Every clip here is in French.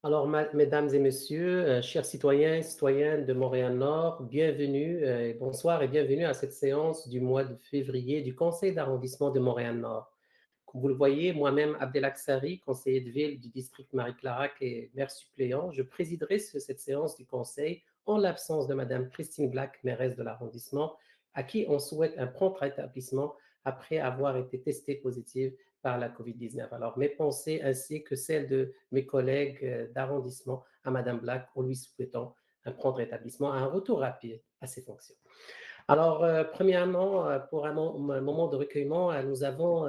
Alors, mesdames et messieurs, chers citoyens et citoyennes de Montréal-Nord, bienvenue, bonsoir et bienvenue à cette séance du mois de février du Conseil d'arrondissement de Montréal-Nord. Comme vous le voyez, moi-même, Abdelak Sari, conseiller de ville du district Marie-Clarac et maire suppléant, je présiderai cette séance du Conseil en l'absence de Madame Christine Black, mairesse de l'arrondissement, à qui on souhaite un prompt rétablissement après avoir été testée positive par la COVID-19. Alors, mes pensées ainsi que celles de mes collègues d'arrondissement à Madame Black, en lui souhaitant un prompt rétablissement, un retour rapide à ses fonctions. Alors, premièrement, pour un moment de recueillement, nous avons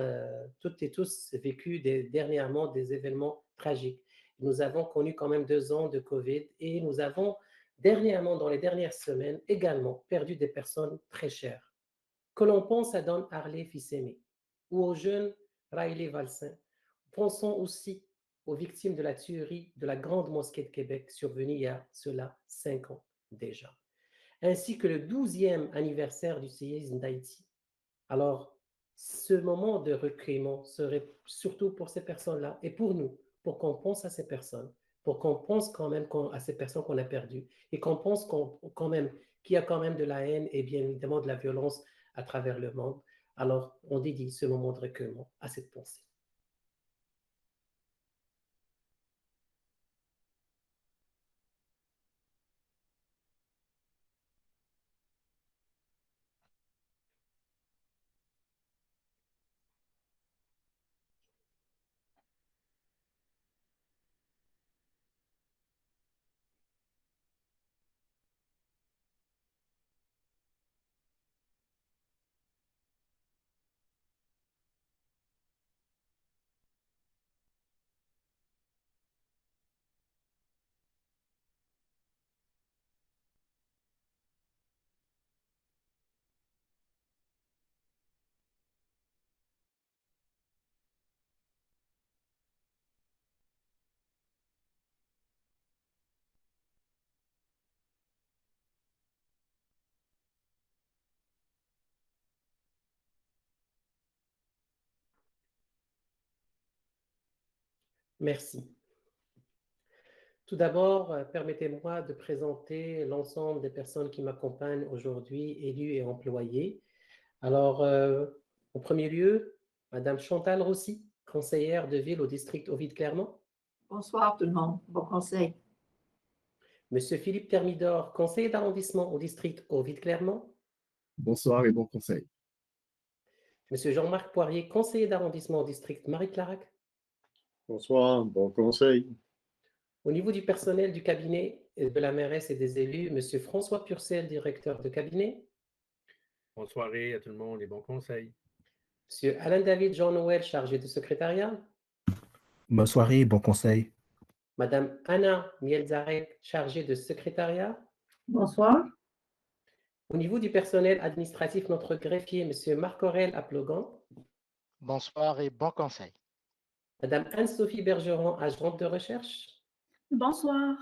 toutes et tous vécu dernièrement des événements tragiques. Nous avons connu quand même 2 ans de COVID et nous avons dernièrement, dans les dernières semaines, également perdu des personnes très chères. Que l'on pense à Don Harley Fils-Aimé ou au jeune Riley Valsin, pensons aussi aux victimes de la tuerie de la Grande Mosquée de Québec survenue il y a cela 5 ans déjà, ainsi que le 12e anniversaire du séisme d'Haïti. Alors, ce moment de recueillement serait surtout pour ces personnes-là et pour nous, pour qu'on pense à ces personnes, pour qu'on pense quand même à ces personnes qu'on a perdues et qu'on pense quand même qu'il y a quand même de la haine et bien évidemment de la violence à travers le monde. Alors, on dédie ce moment de recueillement à cette pensée. Merci. Tout d'abord, permettez-moi de présenter l'ensemble des personnes qui m'accompagnent aujourd'hui, élus et employés. Alors, en premier lieu, Madame Chantal Rossi, conseillère de ville au district Ovid-Clermont. Bonsoir tout le monde, bon conseil. Monsieur Philippe Thermidor, conseiller d'arrondissement au district Ovid-Clermont. Bonsoir et bon conseil. Monsieur Jean-Marc Poirier, conseiller d'arrondissement au district Marie-Clarac. Bonsoir, bon conseil. Au niveau du personnel du cabinet de la mairesse et des élus, Monsieur François Purcell, directeur de cabinet. Bonne soirée à tout le monde et bon conseil. Monsieur Alain-David Jean-Noël, chargé de secrétariat. Bonne soirée, bon conseil. Madame Anna Mielzarek, chargée de secrétariat. Bonsoir. Au niveau du personnel administratif, notre greffier, Monsieur Marc-Aurèle Aplogan. Bonsoir et bon conseil. Madame Anne-Sophie Bergeron, agente de recherche. Bonsoir.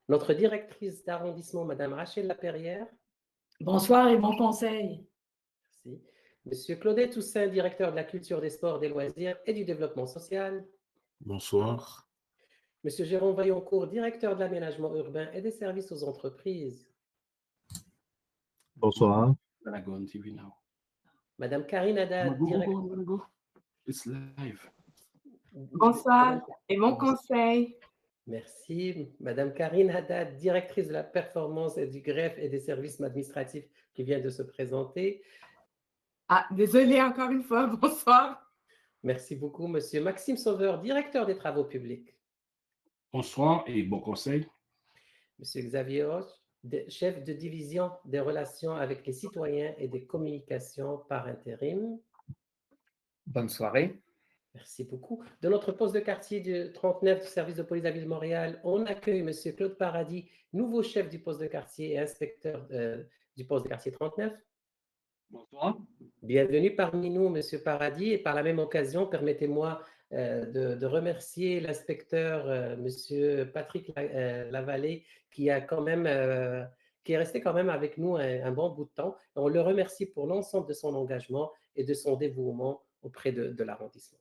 Notre directrice d'arrondissement, Madame Rachel Laperrière. Bonsoir et bon conseil. Merci. Monsieur Claudette Toussaint, directeur de la culture, des sports, des loisirs et du développement social. Bonsoir. Monsieur Jérôme Vaillancourt, directeur de l'aménagement urbain et des services aux entreprises. Bonsoir. I go on TV now. Madame Karine Haddad, directeur. I'm gonna go. It's live. Bonsoir et bon conseil. Merci. Madame Karine Haddad, directrice de la performance et du greffe et des services administratifs qui vient de se présenter. Ah, désolée encore une fois, bonsoir. Merci beaucoup, Monsieur Maxime Sauveur, directeur des travaux publics. Bonsoir et bon conseil. Monsieur Xavier Hoche, chef de division des relations avec les citoyens et des communications par intérim. Bonne soirée. Merci beaucoup. De notre poste de quartier du 39 du service de police de la ville de Montréal, on accueille Monsieur Claude Paradis, nouveau chef du poste de quartier et inspecteur du poste de quartier 39. Bonsoir. Bienvenue parmi nous, Monsieur Paradis, et par la même occasion, permettez-moi de remercier l'inspecteur, Monsieur Patrick Lavallée, qui a quand même, qui est resté quand même avec nous un bon bout de temps. On le remercie pour l'ensemble de son engagement et de son dévouement auprès de l'arrondissement.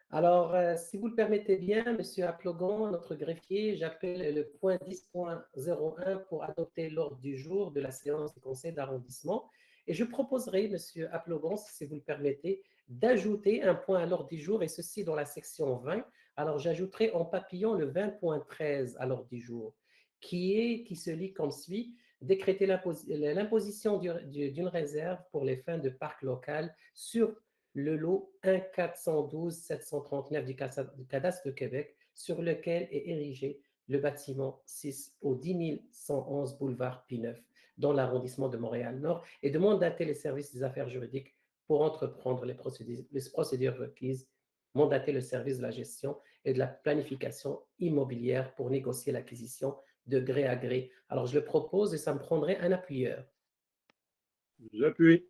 Alors, si vous le permettez bien, M. Aplogon, notre greffier, j'appelle le point 10.01 pour adopter l'ordre du jour de la séance du conseil d'arrondissement. Et je proposerai, M. Aplogon, si vous le permettez, d'ajouter un point à l'ordre du jour, et ceci dans la section 20. Alors, j'ajouterai en papillon le 20.13 à l'ordre du jour, qui se lit comme suit: décréter l'imposition d'une réserve pour les fins de parc local sur le lot 1-412-739 du cadastre de Québec, sur lequel est érigé le bâtiment 6 au 10 111 boulevard P9 dans l'arrondissement de Montréal-Nord, et de mandater les services des affaires juridiques pour entreprendre les procédures requises, mandater le service de la gestion et de la planification immobilière pour négocier l'acquisition de gré à gré. Alors, je le propose et ça me prendrait un appuyeur. J'appuie.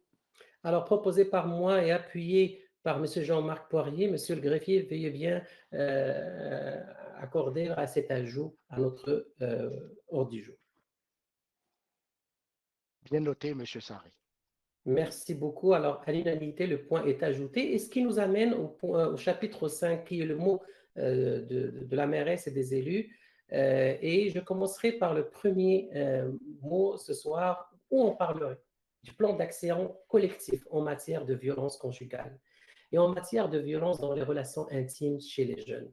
Alors, proposé par moi et appuyé par M. Jean-Marc Poirier, Monsieur le greffier, veuillez bien accorder à cet ajout à notre ordre du jour. Bien noté, M. Sarré. Merci beaucoup. Alors, à l'unanimité, le point est ajouté. Et ce qui nous amène au chapitre 5, qui est le mot de la mairesse et des élus. Et je commencerai par le premier mot ce soir, où on parlerait du plan d'action collectif en matière de violence conjugale et en matière de violence dans les relations intimes chez les jeunes.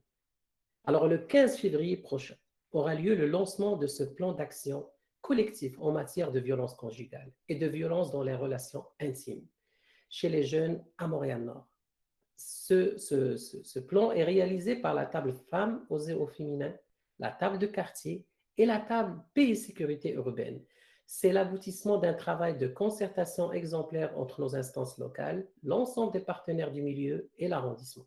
Alors, le 15 février prochain aura lieu le lancement de ce plan d'action collectif en matière de violence conjugale et de violence dans les relations intimes chez les jeunes à Montréal-Nord. Ce plan est réalisé par la table femmes au féminin, la table de quartier et la table paix et sécurité urbaine. C'est l'aboutissement d'un travail de concertation exemplaire entre nos instances locales, l'ensemble des partenaires du milieu et l'arrondissement.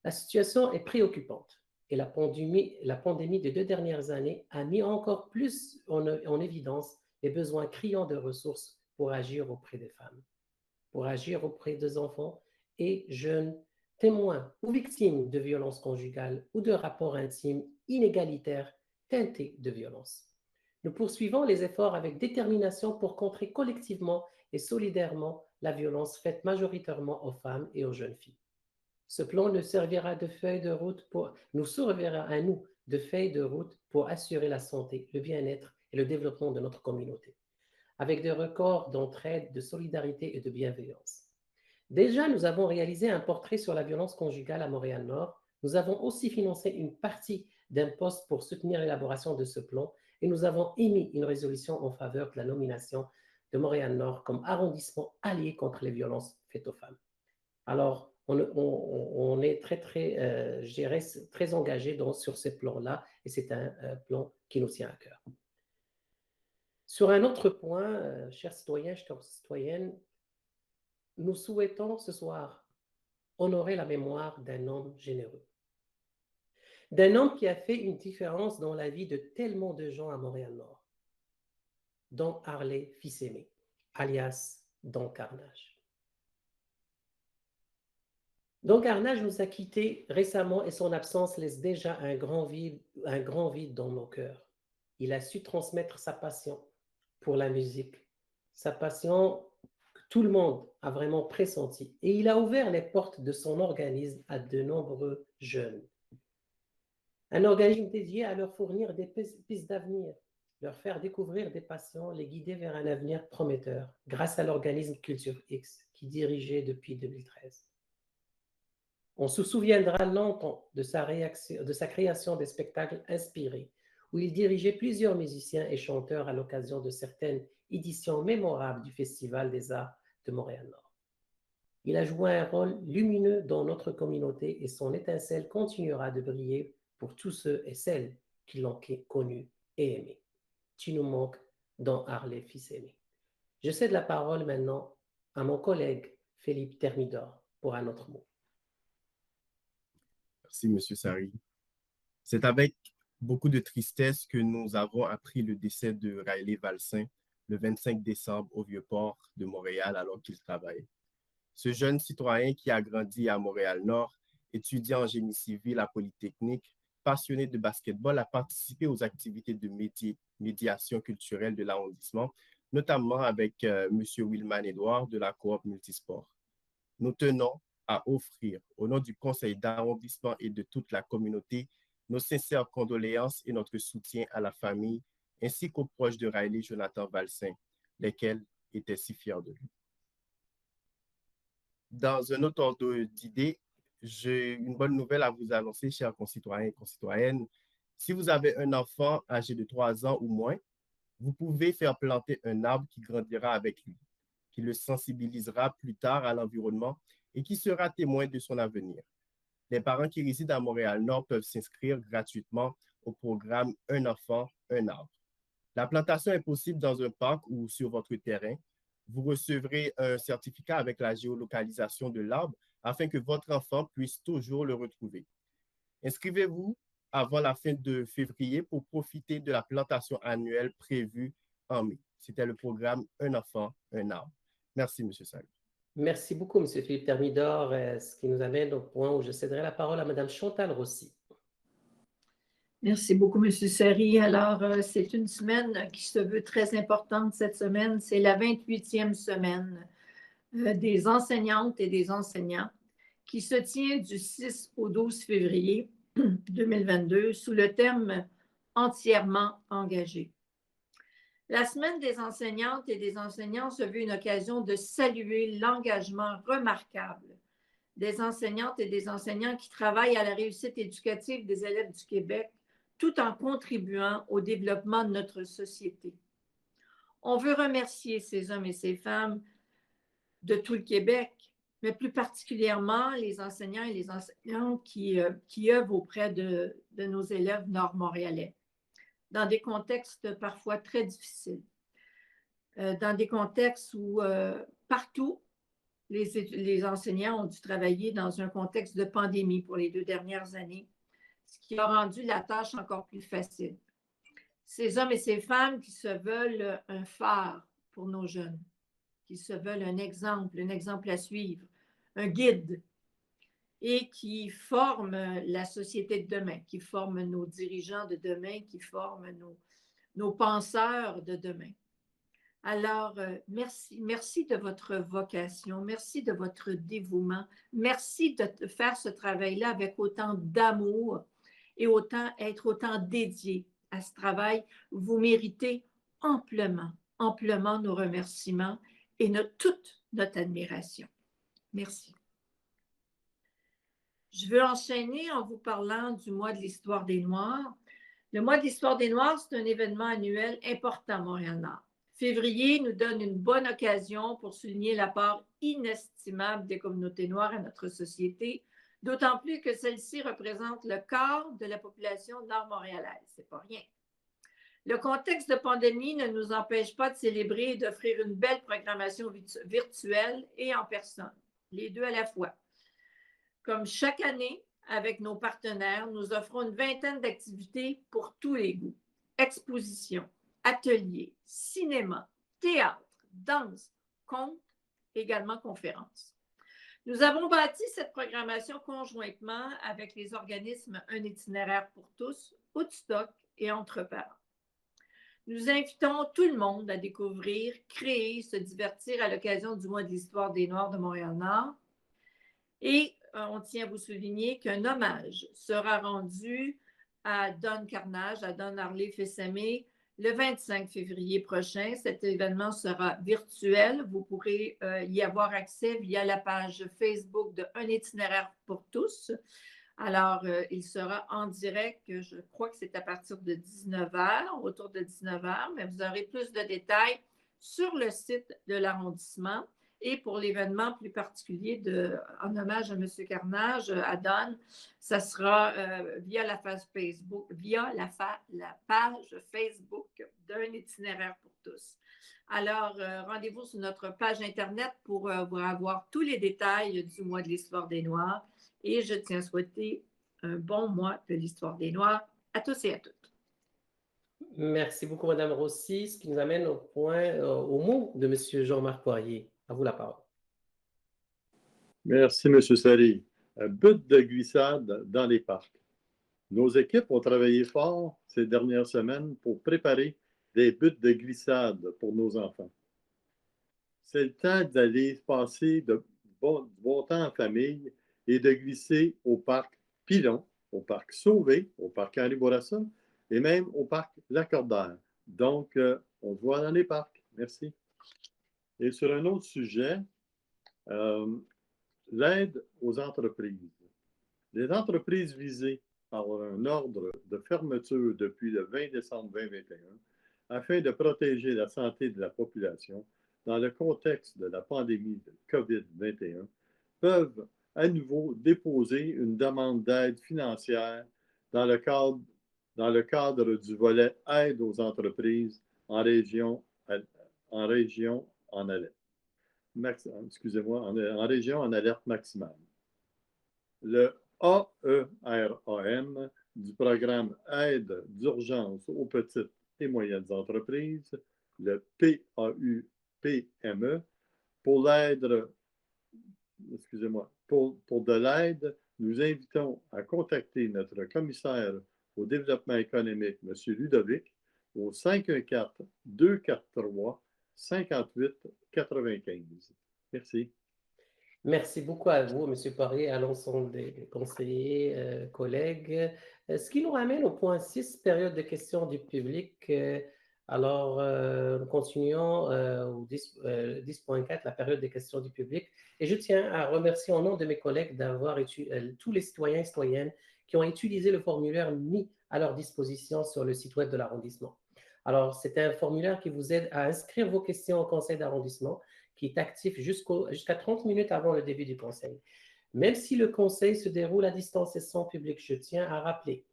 La situation est préoccupante et la pandémie des 2 dernières années a mis encore plus en évidence les besoins criants de ressources pour agir auprès des femmes, pour agir auprès des enfants et jeunes témoins ou victimes de violences conjugales ou de rapports intimes inégalitaires teintés de violence. Nous poursuivons les efforts avec détermination pour contrer collectivement et solidairement la violence faite majoritairement aux femmes et aux jeunes filles. Ce plan nous servira de feuille de route pour assurer la santé, le bien-être et le développement de notre communauté, avec des records d'entraide, de solidarité et de bienveillance. Déjà, nous avons réalisé un portrait sur la violence conjugale à Montréal-Nord. Nous avons aussi financé une partie d'un poste pour soutenir l'élaboration de ce plan et nous avons émis une résolution en faveur de la nomination de Montréal-Nord comme arrondissement allié contre les violences faites aux femmes. Alors, on est très engagé sur ce plan-là et c'est un plan qui nous tient à cœur. Sur un autre point, chers citoyens, chères citoyennes, nous souhaitons ce soir honorer la mémoire d'un homme généreux, d'un homme qui a fait une différence dans la vie de tellement de gens à Montréal-Nord, dont Harley Fils-Aimé, alias Don Carnage. Don Carnage nous a quittés récemment et son absence laisse déjà un grand vide dans nos cœurs. Il a su transmettre sa passion pour la musique, sa passion que tout le monde a vraiment pressentie. Et il a ouvert les portes de son organisme à de nombreux jeunes. Un organisme dédié à leur fournir des pistes d'avenir, leur faire découvrir des passions, les guider vers un avenir prometteur, grâce à l'organisme Culture X qui dirigeait depuis 2013. On se souviendra longtemps de sa création des spectacles inspirés, où il dirigeait plusieurs musiciens et chanteurs à l'occasion de certaines éditions mémorables du Festival des Arts de Montréal-Nord. Il a joué un rôle lumineux dans notre communauté et son étincelle continuera de briller pour tous ceux et celles qui l'ont connu et aimé. Tu nous manques dans Harley Fils-Aimé. Je cède la parole maintenant à mon collègue Philippe Thermidor pour un autre mot. Merci, M. Sarré. C'est avec beaucoup de tristesse que nous avons appris le décès de Riley Valsin le 25 décembre au Vieux-Port de Montréal alors qu'il travaille. Ce jeune citoyen qui a grandi à Montréal-Nord, étudiant en génie civil à Polytechnique, passionné de basketball, a participé aux activités de médiation culturelle de l'arrondissement, notamment avec M. Wilman Edouard de la coop Multisport. Nous tenons à offrir, au nom du conseil d'arrondissement et de toute la communauté, nos sincères condoléances et notre soutien à la famille, ainsi qu'aux proches de Riley Jonathan Valsin, lesquels étaient si fiers de lui. Dans un autre ordre d'idées, j'ai une bonne nouvelle à vous annoncer, chers concitoyens et concitoyennes. Si vous avez un enfant âgé de 3 ans ou moins, vous pouvez faire planter un arbre qui grandira avec lui, qui le sensibilisera plus tard à l'environnement et qui sera témoin de son avenir. Les parents qui résident à Montréal-Nord peuvent s'inscrire gratuitement au programme Un enfant, un arbre. La plantation est possible dans un parc ou sur votre terrain. Vous recevrez un certificat avec la géolocalisation de l'arbre afin que votre enfant puisse toujours le retrouver. Inscrivez-vous avant la fin de février pour profiter de la plantation annuelle prévue en mai. C'était le programme Un enfant, un arbre. Merci, M. Sall. Merci beaucoup, M. Philippe Thermidor, ce qui nous amène au point où je céderai la parole à Mme Chantal Rossi. Merci beaucoup, M. Sary. Alors, c'est une semaine qui se veut très importante cette semaine. C'est la 28e semaine des enseignantes et des enseignants qui se tient du 6 au 12 février 2022 sous le thème « Entièrement engagé ». La semaine des enseignantes et des enseignants se veut une occasion de saluer l'engagement remarquable des enseignantes et des enseignants qui travaillent à la réussite éducative des élèves du Québec tout en contribuant au développement de notre société. On veut remercier ces hommes et ces femmes de tout le Québec, mais plus particulièrement les enseignants et les enseignantes qui œuvrent auprès de nos élèves nord-montréalais, dans des contextes parfois très difficiles, dans des contextes où partout, les enseignants ont dû travailler dans un contexte de pandémie pour les 2 dernières années, ce qui a rendu la tâche encore plus facile. Ces hommes et ces femmes qui se veulent un phare pour nos jeunes, qui se veulent un exemple à suivre, un guide, et qui forment la société de demain, qui forment nos dirigeants de demain, qui forment nos penseurs de demain. Alors, merci de votre vocation, merci de votre dévouement, merci de faire ce travail-là avec autant d'amour et être autant dédié à ce travail. Vous méritez amplement nos remerciements et toute notre admiration. Merci. Je veux enchaîner en vous parlant du mois de l'Histoire des Noirs. Le mois de l'Histoire des Noirs, c'est un événement annuel important à Montréal-Nord. Février nous donne une bonne occasion pour souligner la part inestimable des communautés noires à notre société, d'autant plus que celle-ci représente le quart de la population nord-montréalaise. C'est pas rien. Le contexte de pandémie ne nous empêche pas de célébrer et d'offrir une belle programmation virtuelle et en personne, les deux à la fois. Comme chaque année, avec nos partenaires, nous offrons une vingtaine d'activités pour tous les goûts. Expositions, ateliers, cinéma, théâtre, danse, contes, également conférences. Nous avons bâti cette programmation conjointement avec les organismes Un itinéraire pour tous, Woodstock et Entre parents. Nous invitons tout le monde à découvrir, créer, se divertir à l'occasion du mois de l'Histoire des Noirs de Montréal-Nord. Et on tient à vous souligner qu'un hommage sera rendu à Don Carnage, à Don Harley Fils-Aimé, le 25 février prochain. Cet événement sera virtuel. Vous pourrez y avoir accès via la page Facebook de Un itinéraire pour tous. Alors, il sera en direct, je crois que c'est à partir de 19h, autour de 19h, mais vous aurez plus de détails sur le site de l'arrondissement. Et pour l'événement plus particulier en hommage à M. Carnage, à Don, ça sera via la page Facebook, la page Facebook d'Un itinéraire pour tous. Alors, rendez-vous sur notre page Internet pour avoir tous les détails du mois de l'Histoire des Noirs. Et je tiens à souhaiter un bon mois de l'Histoire des Noirs à tous et à toutes. Merci beaucoup, Mme Rossi, ce qui nous amène au mot de M. Jean-Marc Poirier. À vous la parole. Merci, M. Sary. But de glissade dans les parcs. Nos équipes ont travaillé fort ces dernières semaines pour préparer des buts de glissade pour nos enfants. C'est le temps d'aller passer de du bon temps en famille et de glisser au parc Pilon, au parc Sauvé, au parc Henri Bourassa et même au parc Lacordaire. Donc, on se voit dans les parcs. Merci. Et sur un autre sujet, l'aide aux entreprises. Les entreprises visées par un ordre de fermeture depuis le 20 décembre 2021 afin de protéger la santé de la population dans le contexte de la pandémie de COVID-21 peuvent à nouveau déposer une demande d'aide financière dans le cadre du volet aide aux entreprises en région en alerte. Excusez-moi, en région en alerte maximale. Le AERAM du programme Aide d'urgence aux petites et moyennes entreprises, le PAU-PME, pour l'aide, excusez-moi, pour de l'aide, nous invitons à contacter notre commissaire au développement économique, M. Ludovic, au 514-243-5895. Merci. Merci beaucoup à vous, M. Poirier, à l'ensemble des conseillers, collègues. Ce qui nous ramène au point 6, période de questions du public. Alors, nous continuons au 10.4, la période des questions du public. Et je tiens à remercier au nom de mes collègues d'avoir tous les citoyens et citoyennes qui ont utilisé le formulaire mis à leur disposition sur le site web de l'arrondissement. Alors, c'est un formulaire qui vous aide à inscrire vos questions au conseil d'arrondissement, qui est actif jusqu'à 30 minutes avant le début du conseil. Même si le conseil se déroule à distance et sans public, je tiens à rappeler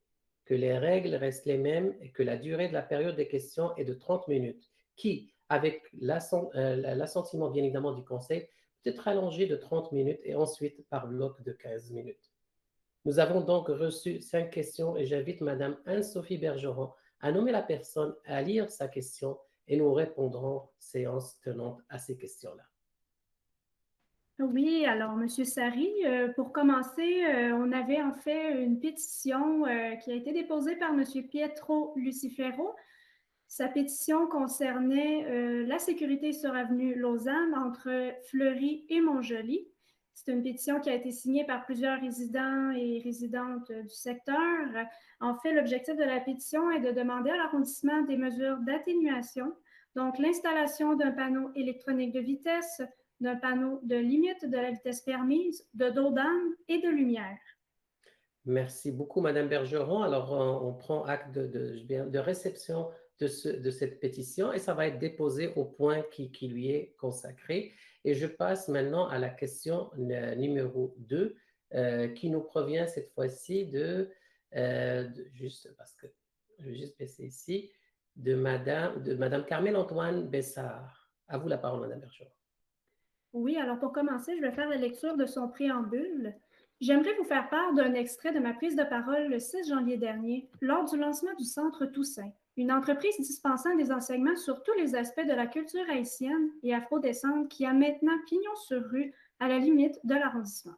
que les règles restent les mêmes et que la durée de la période des questions est de 30 minutes, qui, avec l'assentiment bien évidemment du conseil, peut être allongée de 30 minutes et ensuite par bloc de 15 minutes. Nous avons donc reçu 5 questions et j'invite Mme Anne-Sophie Bergeron à nommer la personne à lire sa question et nous répondrons séance tenante à ces questions-là. Oui, alors, M. Sari, pour commencer, on avait en fait une pétition qui a été déposée par M. Pietro Lucifero. Sa pétition concernait la sécurité sur avenue Lausanne entre Fleury et Montjoly. C'est une pétition qui a été signée par plusieurs résidents et résidentes du secteur. En fait, l'objectif de la pétition est de demander à l'arrondissement des mesures d'atténuation, donc l'installation d'un panneau électronique de vitesse, d'un panneau de limite de la vitesse permise, de dos d'âne et de lumière. Merci beaucoup, Mme Bergeron. Alors, on prend acte de réception de cette pétition et ça va être déposé au point qui lui est consacré. Et je passe maintenant à la question numéro 2 qui nous provient cette fois-ci juste parce que je vais juste baisser ici, de Madame Carmel-Antoine Bessard. À vous la parole, Mme Bergeron. Oui, alors pour commencer, je vais faire la lecture de son préambule. J'aimerais vous faire part d'un extrait de ma prise de parole le 6 janvier dernier, lors du lancement du Centre Toussaint, une entreprise dispensant des enseignements sur tous les aspects de la culture haïtienne et afrodescendante qui a maintenant pignon sur rue à la limite de l'arrondissement.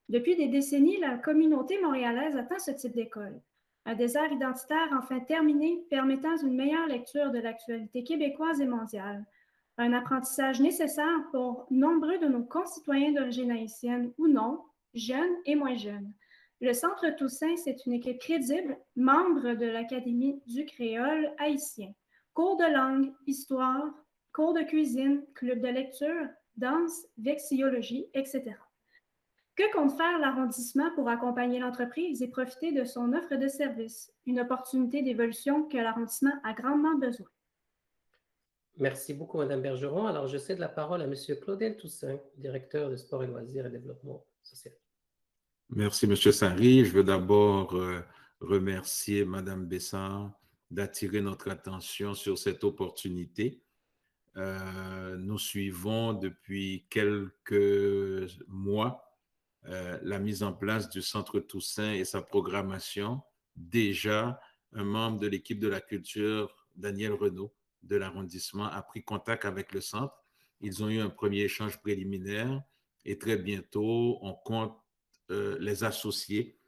Depuis des décennies, la communauté montréalaise attend ce type d'école. Un désert identitaire enfin terminé, permettant une meilleure lecture de l'actualité québécoise et mondiale. Un apprentissage nécessaire pour nombreux de nos concitoyens d'origine haïtienne ou non, jeunes et moins jeunes. Le Centre Toussaint, c'est une équipe crédible, membre de l'Académie du créole haïtien. Cours de langue, histoire, cours de cuisine, club de lecture, danse, vexillologie, etc. Que compte faire l'arrondissement pour accompagner l'entreprise et profiter de son offre de services? Une opportunité d'évolution que l'arrondissement a grandement besoin. Merci beaucoup, Mme Bergeron. Alors, je cède la parole à M. Claudel Toussaint, directeur de Sport et Loisirs et Développement social. Merci, M. Sari. Je veux d'abord remercier Mme Bessard d'attirer notre attention sur cette opportunité. Nous suivons depuis quelques mois la mise en place du Centre Toussaint et sa programmation. Déjà, un membre de l'équipe de la culture, Daniel Renaud, de l'arrondissement, a pris contact avec le centre. Ils ont eu un premier échange préliminaire et très bientôt, on compte les associer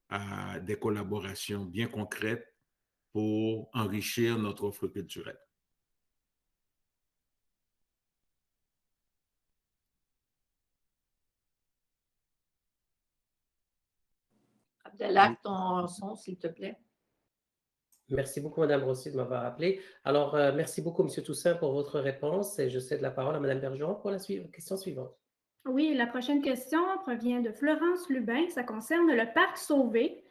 à des collaborations bien concrètes pour enrichir notre offre culturelle. Delac, ton son, s'il te plaît. Merci beaucoup, Madame Rossi, de m'avoir appelé. Alors, merci beaucoup, Monsieur Toussaint, pour votre réponse et je cède la parole à Madame Bergeron pour la question suivante. Oui, la prochaine question provient de Florence Lubin. Ça concerne le parc Sauvé.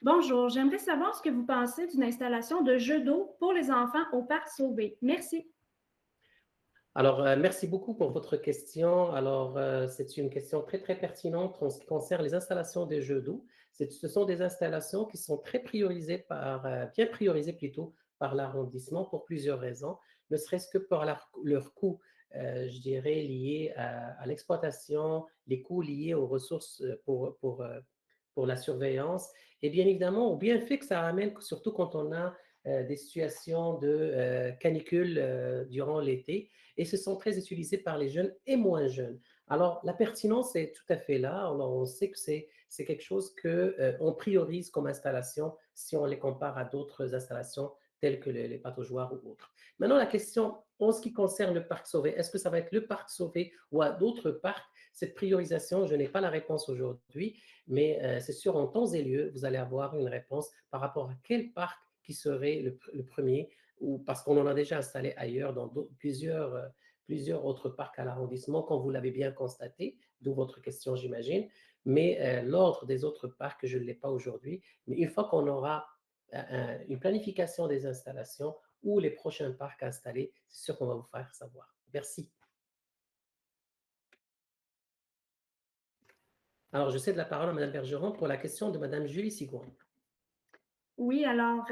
Bonjour, j'aimerais savoir ce que vous pensez d'une installation de jeux d'eau pour les enfants au parc Sauvé. Merci. Alors, merci beaucoup pour votre question. Alors, c'est une question très, très pertinente en ce qui concerne les installations des jeux d'eau. Ce sont des installations qui sont très priorisées bien priorisées plutôt par l'arrondissement pour plusieurs raisons, ne serait-ce que par leur coût, je dirais, lié à l'exploitation, les coûts liés aux ressources pour la surveillance et bien évidemment au bienfait que ça amène, surtout quand on a des situations de canicule durant l'été et ce sont très utilisés par les jeunes et moins jeunes. Alors, la pertinence est tout à fait là. Alors, on sait que c'est quelque chose qu'on priorise comme installation si on les compare à d'autres installations telles que les pataugeoires ou autres. Maintenant, la question en ce qui concerne le parc Sauvé, est-ce que ça va être le parc Sauvé ou à d'autres parcs? Cette priorisation, je n'ai pas la réponse aujourd'hui, mais c'est sûr, en temps et lieu, vous allez avoir une réponse par rapport à quel parc qui serait le premier ou parce qu'on en a déjà installé ailleurs dans plusieurs autres parcs à l'arrondissement, comme vous l'avez bien constaté, d'où votre question, j'imagine. Mais l'ordre des autres parcs, je ne l'ai pas aujourd'hui. Mais une fois qu'on aura une planification des installations ou les prochains parcs installés, c'est sûr qu'on va vous faire savoir. Merci. Alors, je cède la parole à Mme Bergeron pour la question de Mme Julie Sigouin. Oui, alors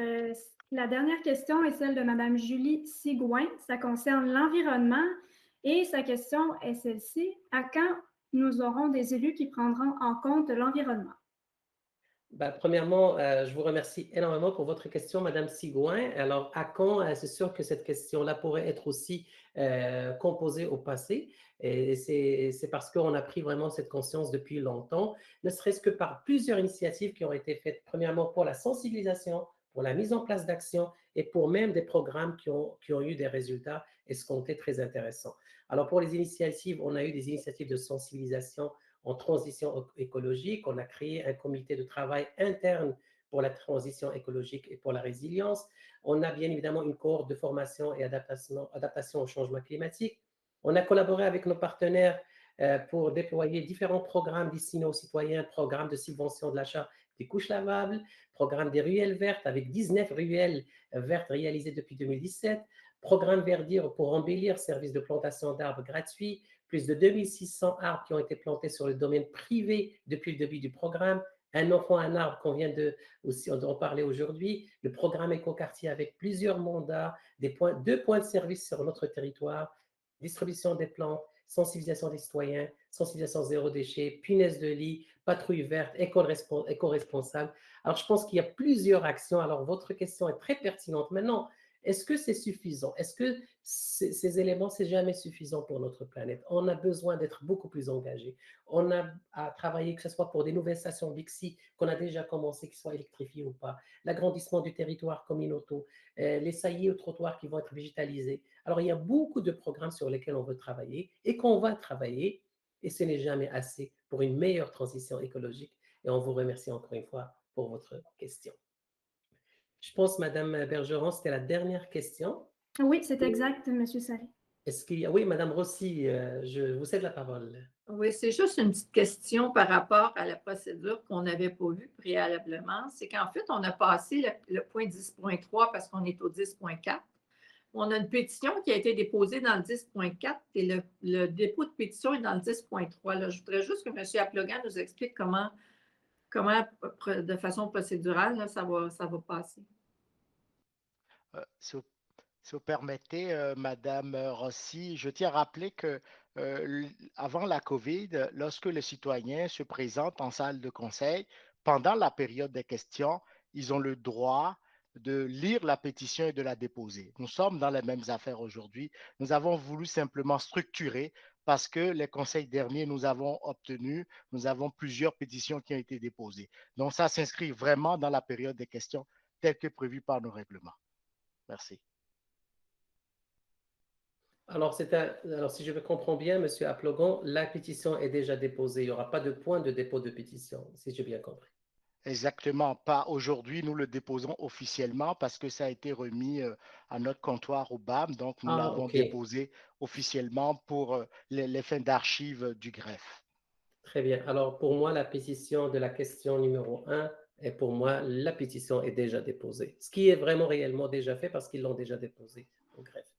la dernière question est celle de Mme Julie Sigouin. Ça concerne l'environnement et sa question est celle-ci. À quand nous aurons des élus qui prendront en compte l'environnement? Premièrement, je vous remercie énormément pour votre question, Madame Sigouin. Alors, à quand? C'est sûr que cette question-là pourrait être aussi composée au passé. Et c'est parce qu'on a pris vraiment cette conscience depuis longtemps, ne serait-ce que par plusieurs initiatives qui ont été faites, premièrement pour la sensibilisation, pour la mise en place d'actions et pour même des programmes qui ont eu des résultats escomptés très intéressants. Alors, pour les initiatives, on a eu des initiatives de sensibilisation en transition écologique. On a créé un comité de travail interne pour la transition écologique et pour la résilience. On a bien évidemment une cohorte de formation et adaptation au changement climatique. On a collaboré avec nos partenaires pour déployer différents programmes destinés aux citoyens, programmes de subvention de l'achat des couches lavables, programme des ruelles vertes avec 19 ruelles vertes réalisées depuis 2017, programme Verdir pour embellir, service de plantation d'arbres gratuits, plus de 2600 arbres qui ont été plantés sur le domaine privé depuis le début du programme, un enfant, un arbre qu'on vient aussi en parler aujourd'hui, le programme Écoquartier avec plusieurs mandats, 2 points de service sur notre territoire, distribution des plantes, sensibilisation des citoyens, sensibilisation zéro déchet, punaises de lit, patrouille verte, éco-responsable. Alors, je pense qu'il y a plusieurs actions. Alors, votre question est très pertinente. Maintenant, est-ce que c'est suffisant? Est-ce que ces éléments, c'est jamais suffisant pour notre planète? On a besoin d'être beaucoup plus engagés. On a à travailler, que ce soit pour des nouvelles stations Bixi qu'on a déjà commencé, qui soient électrifiées ou pas, l'agrandissement du territoire communautaire, les saillies au trottoir qui vont être végétalisés. Alors, il y a beaucoup de programmes sur lesquels on veut travailler et qu'on va travailler, et ce n'est jamais assez pour une meilleure transition écologique. Et on vous remercie encore une fois pour votre question. Je pense, Madame Bergeron, c'était la dernière question. Oui, c'est exact, Monsieur Sarré. Est-ce qu'il y a... Oui, Madame Rossi, je vous cède la parole. Oui, c'est juste une petite question par rapport à la procédure qu'on n'avait pas vue préalablement. C'est qu'en fait, on a passé le point 10.3 parce qu'on est au 10.4. On a une pétition qui a été déposée dans le 10.4 et le dépôt de pétition est dans le 10.3. Je voudrais juste que M. Aplogan nous explique comment de façon procédurale, là, ça va passer. Si vous permettez, Madame Rossi, je tiens à rappeler que avant la COVID, lorsque les citoyens se présentent en salle de conseil, pendant la période des questions, ils ont le droit de lire la pétition et de la déposer. Nous sommes dans les mêmes affaires aujourd'hui. Nous avons voulu simplement structurer parce que les conseils derniers, nous avons plusieurs pétitions qui ont été déposées. Donc, ça s'inscrit vraiment dans la période des questions telle que prévue par nos règlements. Merci. Alors, si je comprends bien, M. Aplogon, la pétition est déjà déposée. Il n'y aura pas de point de dépôt de pétition, si j'ai bien compris. Exactement, pas aujourd'hui. Nous le déposons officiellement parce que ça a été remis à notre comptoir au BAM. Donc, nous Ah, l'avons ok. déposé officiellement pour les fins d'archives du greffe. Très bien. Alors, pour moi, la pétition de la question numéro 1 est pour moi, la pétition est déjà déposée. Ce qui est vraiment réellement déjà fait parce qu'ils l'ont déjà déposée au greffe.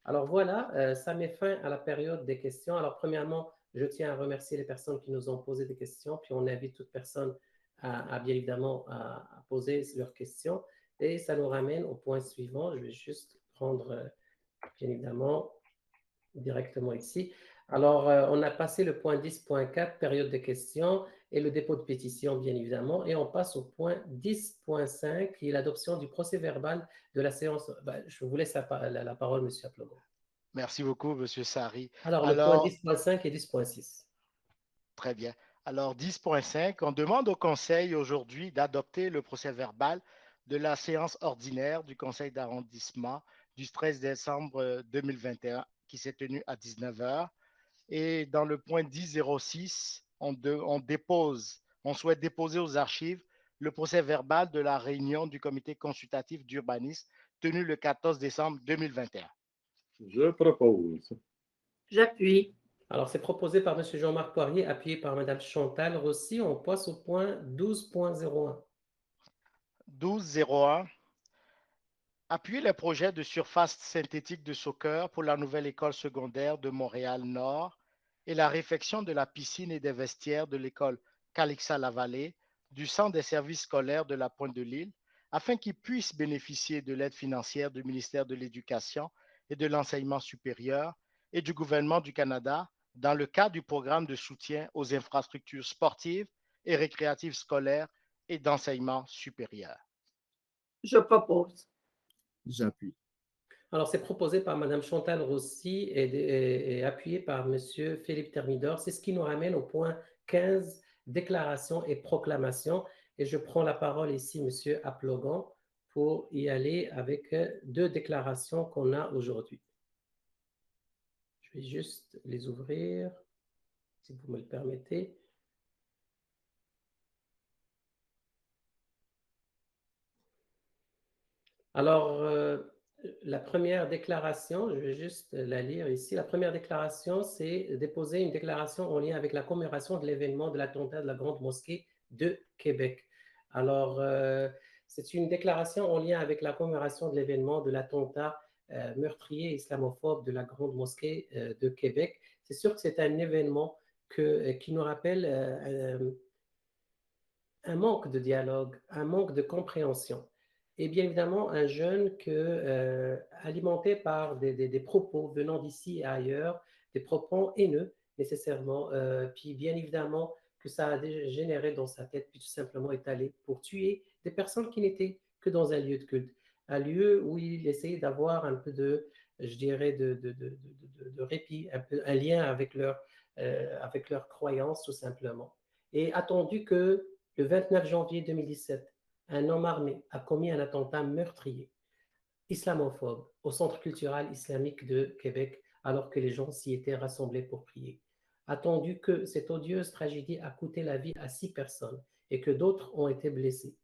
Alors voilà, ça met fin à la période des questions. Alors, premièrement, je tiens à remercier les personnes qui nous ont posé des questions, puis on invite toute personne bien évidemment à poser leurs questions. Et ça nous ramène au point suivant. Je vais juste prendre, bien évidemment, directement ici. Alors, on a passé le point 10.4, période de questions, et le dépôt de pétition, bien évidemment, et on passe au point 10.5, qui est l'adoption du procès-verbal de la séance. Ben, je vous laisse la parole, M. Aplogo. Merci beaucoup, M. Sari. Alors, le point Alors, 10.5 et 10.6. très bien. Alors, 10.5, on demande au Conseil aujourd'hui d'adopter le procès-verbal de la séance ordinaire du Conseil d'arrondissement du 13 décembre 2021 qui s'est tenue à 19 heures. Et dans le point 10.06, on souhaite déposer aux archives le procès-verbal de la réunion du comité consultatif d'urbanisme tenue le 14 décembre 2021. Je propose. J'appuie. Alors, c'est proposé par M. Jean-Marc Poirier, appuyé par Mme Chantal Rossi. On passe au point 12.01. 12.01. Appuyer les projets de surface synthétique de soccer pour la nouvelle école secondaire de Montréal-Nord et la réfection de la piscine et des vestiaires de l'école Calixa-la-Vallée, du centre des services scolaires de la Pointe-de-l'Île, afin qu'ils puissent bénéficier de l'aide financière du ministère de l'Éducation et de l'Enseignement supérieur et du gouvernement du Canada dans le cadre du programme de soutien aux infrastructures sportives et récréatives scolaires et d'enseignement supérieur. Je propose. J'appuie. Alors, c'est proposé par Mme Chantal Rossi et appuyé par M. Philippe Thermidor. C'est ce qui nous ramène au point 15, déclaration et proclamation. Et je prends la parole ici, M. Aplogan, pour y aller avec deux déclarations qu'on a aujourd'hui. Je vais juste les ouvrir, si vous me le permettez. Alors, la première déclaration, je vais juste la lire ici. La première déclaration, c'est déposer une déclaration en lien avec la commémoration de l'événement de l'attentat de la Grande Mosquée de Québec. Alors, c'est une déclaration en lien avec la commémoration de l'événement de l'attentat meurtrier islamophobe de la Grande Mosquée de Québec. C'est sûr que c'est un événement qui nous rappelle un manque de dialogue, un manque de compréhension. Et bien évidemment, un jeune alimenté par des propos venant d'ici et ailleurs, des propos haineux nécessairement, puis bien évidemment que ça a généré dans sa tête, puis tout simplement est allé pour tuer des personnes qui n'étaient que dans un lieu de culte, un lieu où il essayait d'avoir un peu de, je dirais, de répit, un lien avec leur croyance tout simplement. Et attendu que le 29 janvier 2017, un homme armé a commis un attentat meurtrier, islamophobe, au Centre culturel islamique de Québec, alors que les gens s'y étaient rassemblés pour prier. Attendu que cette odieuse tragédie a coûté la vie à 6 personnes et que d'autres ont été blessés.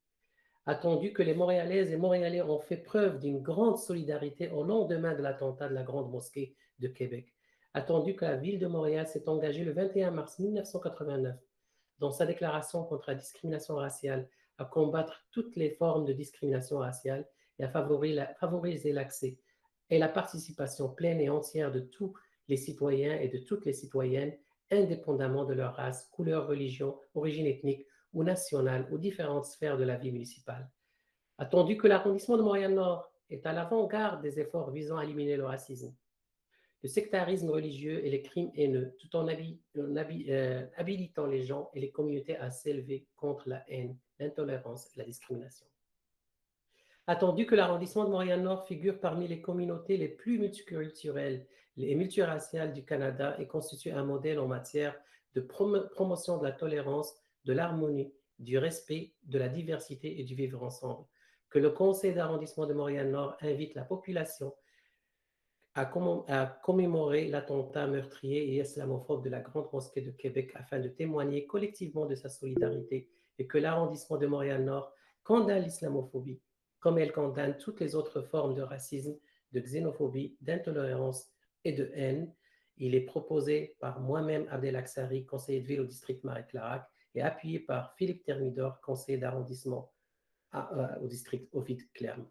Attendu que les Montréalaises et Montréalais ont fait preuve d'une grande solidarité au lendemain de l'attentat de la Grande Mosquée de Québec. Attendu que la ville de Montréal s'est engagée le 21 mars 1989 dans sa déclaration contre la discrimination raciale, à combattre toutes les formes de discrimination raciale et à favoriser l'accès et la participation pleine et entière de tous les citoyens et de toutes les citoyennes, indépendamment de leur race, couleur, religion, origine ethnique ou nationale aux différentes sphères de la vie municipale. Attendu que l'arrondissement de Montréal-Nord est à l'avant-garde des efforts visant à éliminer le racisme, le sectarisme religieux et les crimes haineux, tout en habilitant les gens et les communautés à s'élever contre la haine, l'intolérance et la discrimination. Attendu que l'arrondissement de Montréal-Nord figure parmi les communautés les plus multiculturelles et multiraciales du Canada et constitue un modèle en matière de promotion de la tolérance, de l'harmonie, du respect, de la diversité et du vivre ensemble. Que le conseil d'arrondissement de Montréal-Nord invite la population à commémorer l'attentat meurtrier et islamophobe de la Grande Mosquée de Québec afin de témoigner collectivement de sa solidarité et que l'arrondissement de Montréal-Nord condamne l'islamophobie, comme elle condamne toutes les autres formes de racisme, de xénophobie, d'intolérance et de haine. Il est proposé par moi-même, Abdel Aksari, conseiller de ville au district Marie-Clarac, et appuyé par Philippe Thermidor, conseiller d'arrondissement au district Ovid-Clermont.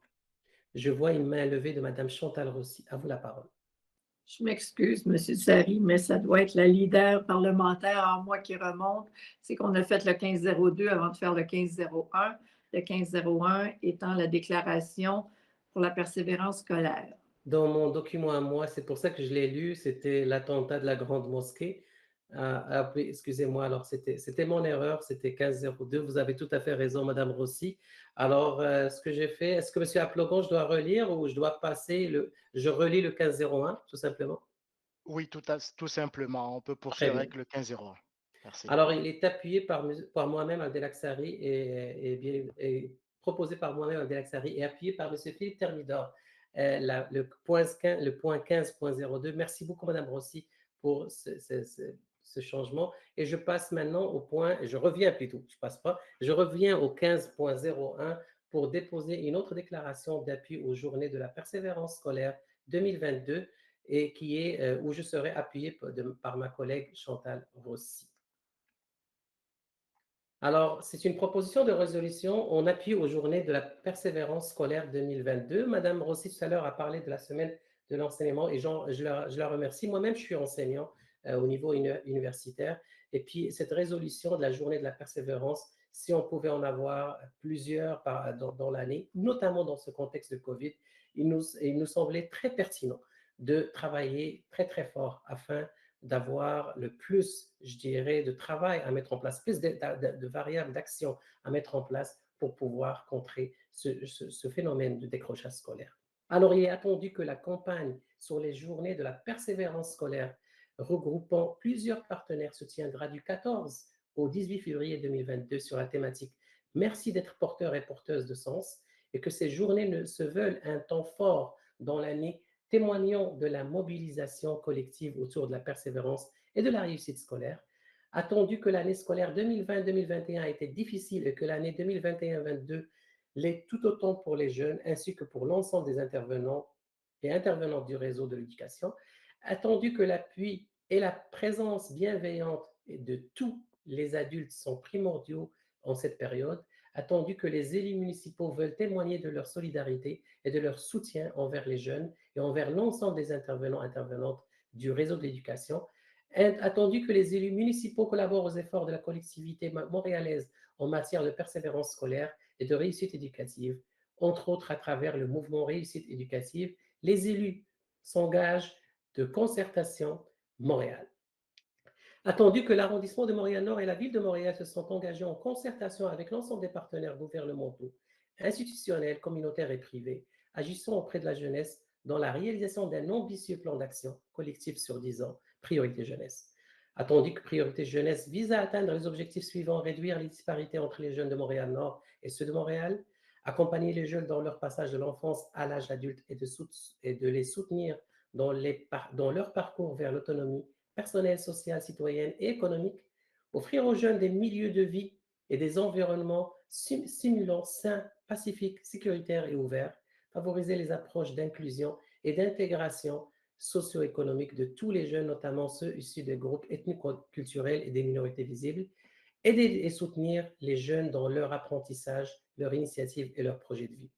Je vois une main levée de Mme Chantal Rossi. À vous la parole. Je m'excuse, M. Sari, mais ça doit être la leader parlementaire en moi qui remonte. C'est qu'on a fait le 1502 avant de faire le 1501. Le 1501 étant la déclaration pour la persévérance scolaire. Dans mon document à moi, c'est pour ça que je l'ai lu, c'était l'attentat de la Grande Mosquée. Excusez-moi, alors c'était mon erreur, c'était 1502. Vous avez tout à fait raison, Madame Rossi. Alors, ce que j'ai fait, est-ce que M. Aplogon, je dois relire ou je dois passer je relis le 1501, tout simplement? Oui, tout simplement. On peut Très poursuivre bien. avec le 1501. Merci. Alors, il est appuyé par moi-même, Abdel Aksari, et proposé par moi-même, Abdel Aksari, et appuyé par M. Philippe Thermidor. Le point 15.02. Merci beaucoup, Mme Rossi, pour ce changement. Et je passe maintenant au point, je reviens plutôt, je passe pas, je reviens au 15.01 pour déposer une autre déclaration d'appui aux journées de la persévérance scolaire 2022 et qui est où je serai appuyé par ma collègue Chantal Rossi. Alors, c'est une proposition de résolution en appui aux journées de la persévérance scolaire 2022. Madame Rossi, tout à l'heure, a parlé de la semaine de l'enseignement et je la remercie. Moi-même, je suis enseignant au niveau universitaire. Et puis, cette résolution de la journée de la persévérance, si on pouvait en avoir plusieurs dans l'année, notamment dans ce contexte de COVID, il nous semblait très pertinent de travailler très, très fort afin d'avoir le plus, je dirais, de travail à mettre en place, plus de variables d'action à mettre en place pour pouvoir contrer ce phénomène de décrochage scolaire. Alors, il est attendu que la campagne sur les journées de la persévérance scolaire, regroupant plusieurs partenaires, se tiendra du 14 au 18 février 2022 sur la thématique « Merci d'être porteur et porteuse de sens » et que ces journées se veulent un temps fort dans l'année témoignant de la mobilisation collective autour de la persévérance et de la réussite scolaire. Attendu que l'année scolaire 2020-2021 a été difficile et que l'année 2021-22 l'est tout autant pour les jeunes ainsi que pour l'ensemble des intervenants et intervenantes du réseau de l'éducation, attendu que l'appui et la présence bienveillante de tous les adultes sont primordiaux en cette période, attendu que les élus municipaux veulent témoigner de leur solidarité et de leur soutien envers les jeunes et envers l'ensemble des intervenantes du réseau de l'éducation, attendu que les élus municipaux collaborent aux efforts de la collectivité montréalaise en matière de persévérance scolaire et de réussite éducative, entre autres à travers le mouvement Réussite éducative, les élus s'engagent de concertation Montréal. Attendu que l'arrondissement de Montréal-Nord et la ville de Montréal se sont engagés en concertation avec l'ensemble des partenaires gouvernementaux, institutionnels, communautaires et privés, agissant auprès de la jeunesse dans la réalisation d'un ambitieux plan d'action collectif sur 10 ans, Priorité Jeunesse. Attendu que Priorité Jeunesse vise à atteindre les objectifs suivants, réduire les disparités entre les jeunes de Montréal-Nord et ceux de Montréal, accompagner les jeunes dans leur passage de l'enfance à l'âge adulte et de les soutenir dans leur parcours vers l'autonomie personnelle, sociale, citoyenne et économique, offrir aux jeunes des milieux de vie et des environnements stimulants, sains, pacifiques, sécuritaires et ouverts, favoriser les approches d'inclusion et d'intégration socio-économique de tous les jeunes, notamment ceux issus des groupes ethnico-culturels et des minorités visibles, aider et soutenir les jeunes dans leur apprentissage, leur initiative et leur projet de vie.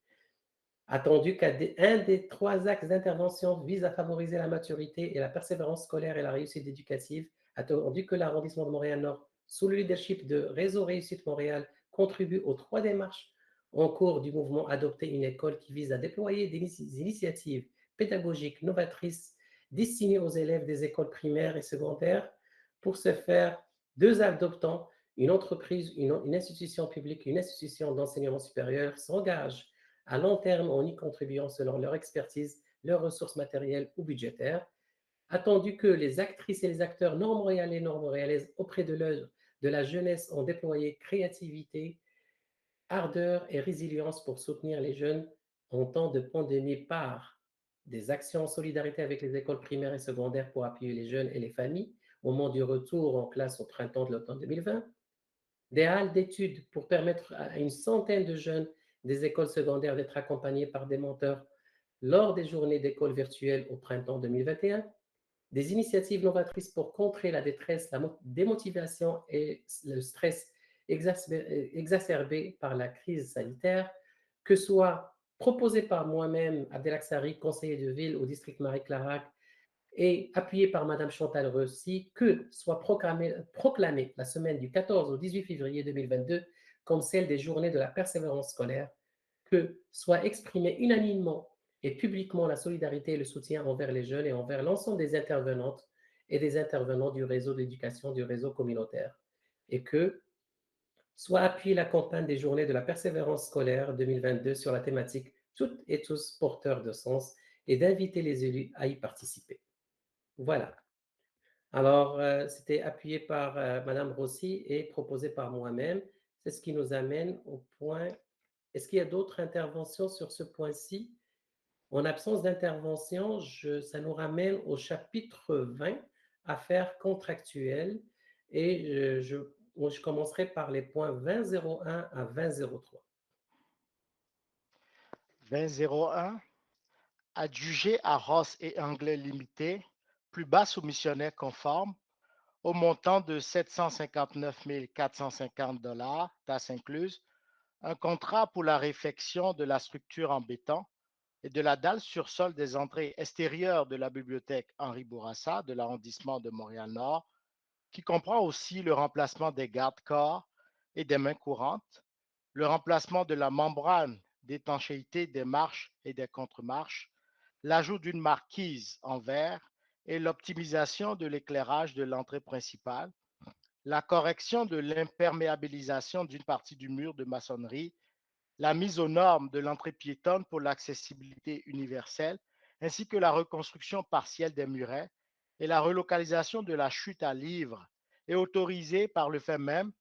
Attendu qu'un des 3 axes d'intervention vise à favoriser la maturité et la persévérance scolaire et la réussite éducative, attendu que l'arrondissement de Montréal-Nord, sous le leadership de Réseau Réussite Montréal, contribue aux 3 démarches en cours du mouvement Adopter une école qui vise à déployer des initiatives pédagogiques novatrices destinées aux élèves des écoles primaires et secondaires. Pour ce faire, 2 adoptants, une entreprise, une institution publique, une institution d'enseignement supérieur s'engagent à long terme en y contribuant selon leur expertise, leurs ressources matérielles ou budgétaires. Attendu que les actrices et les acteurs nord-montréalais et nord-montréalaises auprès de la jeunesse ont déployé créativité, ardeur et résilience pour soutenir les jeunes en temps de pandémie par des actions en solidarité avec les écoles primaires et secondaires pour appuyer les jeunes et les familles au moment du retour en classe au printemps de l'automne 2020, des halles d'études pour permettre à une centaine de jeunes des écoles secondaires d'être accompagnés par des mentors lors des journées d'école virtuelles au printemps 2021, des initiatives novatrices pour contrer la détresse, la démotivation et le stress exacerbés par la crise sanitaire, que soit proposé par moi-même, Abdelaksari, conseiller de ville au district Marie-Clarac, et appuyé par Mme Chantal Rossi, que soit proclamée la semaine du 14 au 18 février 2022 comme celle des journées de la persévérance scolaire, que soit exprimée unanimement et publiquement la solidarité et le soutien envers les jeunes et envers l'ensemble des intervenantes et des intervenants du réseau d'éducation, du réseau communautaire, et que soit appuyée la campagne des journées de la persévérance scolaire 2022 sur la thématique toutes et tous porteurs de sens et d'inviter les élus à y participer. Voilà. Alors, c'était appuyé par Mme Rossi et proposé par moi-même. C'est ce qui nous amène au point. Est-ce qu'il y a d'autres interventions sur ce point-ci? En absence d'intervention, ça nous ramène au chapitre 20, affaires contractuelles. Et je commencerai par les points 20.01 à 20.03. 20.01, adjugé à Ross et Anglais Limité, plus bas soumissionnaire conforme, au montant de 759 450 $, taxes incluses, un contrat pour la réfection de la structure en béton et de la dalle sur sol des entrées extérieures de la bibliothèque Henri Bourassa de l'arrondissement de Montréal-Nord, qui comprend aussi le remplacement des garde-corps et des mains courantes, le remplacement de la membrane d'étanchéité des marches et des contre-marches, l'ajout d'une marquise en verre et l'optimisation de l'éclairage de l'entrée principale, la correction de l'imperméabilisation d'une partie du mur de maçonnerie, la mise aux normes de l'entrée piétonne pour l'accessibilité universelle, ainsi que la reconstruction partielle des murets et la relocalisation de la chute à livres, est autorisée par le fait même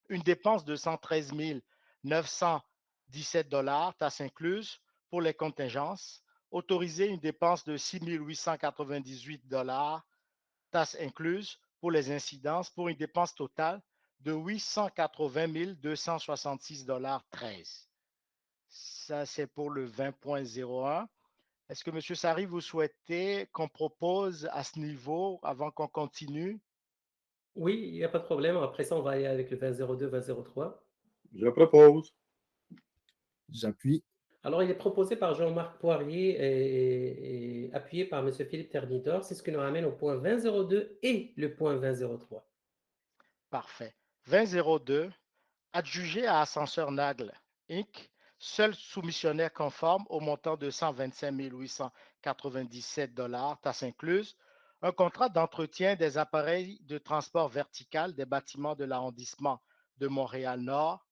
une dépense de 113 917 $, taxes incluses, pour les contingences, autoriser une dépense de 6 898 $, taxes incluses, pour les incidences, pour une dépense totale de 880 266 $13. Ça, c'est pour le 20.01. Est-ce que, M. Sari, vous souhaitez qu'on propose à ce niveau avant qu'on continue? Oui, il n'y a pas de problème. Après ça, on va aller avec le 20.02, 20.03. Je propose. J'appuie. Alors, il est proposé par Jean-Marc Poirier et appuyé par M. Philippe Ternidor. C'est ce qui nous ramène au point 20.02 et le point 20.03. Parfait. 20.02, adjugé à Ascenseur Nagle, Inc., seul soumissionnaire conforme au montant de 125 897 $, taxes incluses, un contrat d'entretien des appareils de transport vertical des bâtiments de l'arrondissement de Montréal-Nord,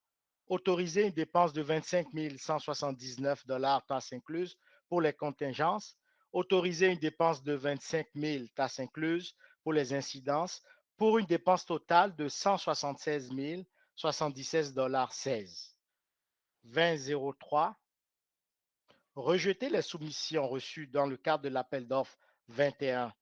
autoriser une dépense de 25 179 $, taxes incluses, pour les contingences, autoriser une dépense de 25 000 taxes incluses pour les incidences, pour une dépense totale de 176 076 $ 16. 20.03, rejeter les soumissions reçues dans le cadre de l'appel d'offres 21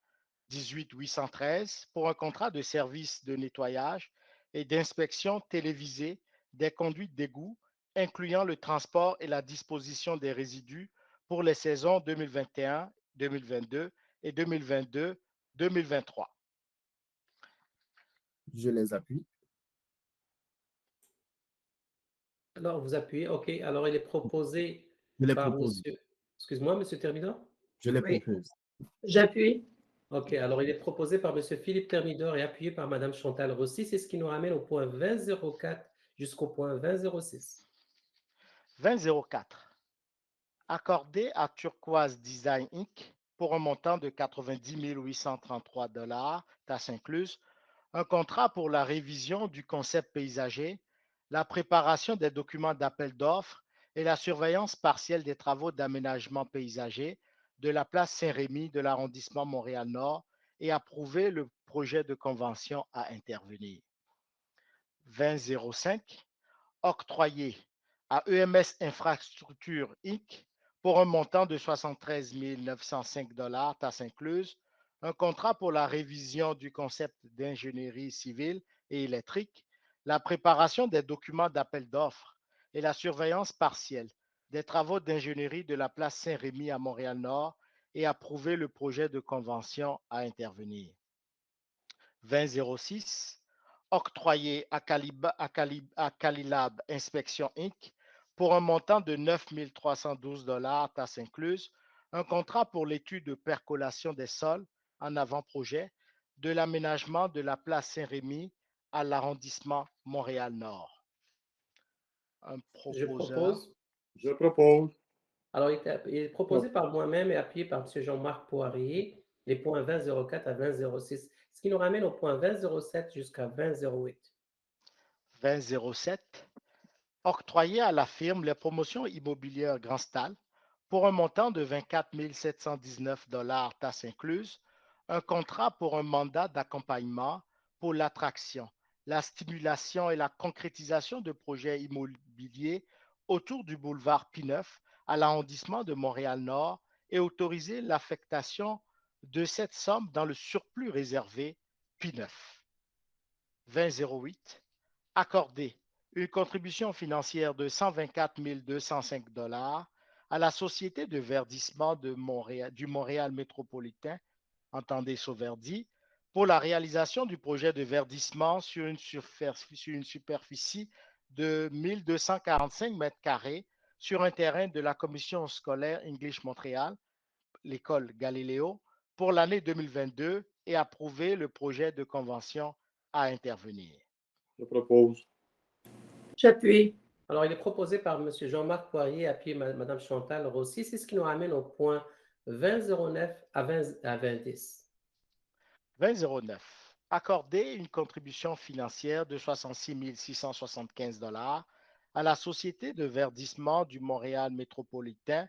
18 813 pour un contrat de service de nettoyage et d'inspection télévisée des conduites d'égout, incluant le transport et la disposition des résidus pour les saisons 2021-2022 et 2022-2023. Je les appuie. Alors, vous appuyez. OK. Alors, il est proposé Je les par propose. monsieur. Excuse-moi, M. Thermidor? Je les Oui. propose. J'appuie. OK. Alors, il est proposé par M. Philippe Thermidor et appuyé par Mme Chantal Rossi. C'est ce qui nous ramène au point 20.04 jusqu'au point 20.06. 20.04. Accordé à Turquoise Design Inc. pour un montant de 90 833 $, taxes incluses, un contrat pour la révision du concept paysager, la préparation des documents d'appel d'offres et la surveillance partielle des travaux d'aménagement paysager de la place Saint-Rémy de l'arrondissement Montréal-Nord et approuver le projet de convention à intervenir. 20.05, octroyé à EMS Infrastructure Inc. pour un montant de 73 905 $, taxes incluses, un contrat pour la révision du concept d'ingénierie civile et électrique, la préparation des documents d'appel d'offres et la surveillance partielle des travaux d'ingénierie de la place Saint-Rémy à Montréal-Nord et approuver le projet de convention à intervenir. 2006, octroyé à Calilab Inspection Inc. pour un montant de 9 312 $, taxes incluses, un contrat pour l'étude de percolation des sols en avant-projet de l'aménagement de la place Saint-Rémy à l'arrondissement Montréal-Nord. Un Je proposeur. propose. Je propose. Alors, il est proposé par moi-même et appuyé par M. Jean-Marc Poirier, les points 20.04 à 20.06, ce qui nous ramène au point 20.07 jusqu'à 20.08. 2007, octroyé à la firme les promotions immobilières Grand Stal pour un montant de 24 719 $, taxes incluses, un contrat pour un mandat d'accompagnement pour l'attraction, la stimulation et la concrétisation de projets immobiliers autour du boulevard P9 à l'arrondissement de Montréal-Nord et autoriser l'affectation de cette somme dans le surplus réservé P9. 2008, accorder une contribution financière de 124 205 $ à la Société de verdissement du Montréal métropolitain, entendez Sauverdi, pour la réalisation du projet de verdissement sur une superficie de 1245 mètres carrés sur un terrain de la commission scolaire English Montréal, l'école Galiléo, pour l'année 2022 et approuver le projet de convention à intervenir. Je propose. J'appuie. Alors, il est proposé par M. Jean-Marc Poirier, appuyé par Mme Chantal Rossi. C'est ce qui nous ramène au point 20.09 à 20.10. 2009. Accorder une contribution financière de 66 675 $ à la Société de verdissement du Montréal métropolitain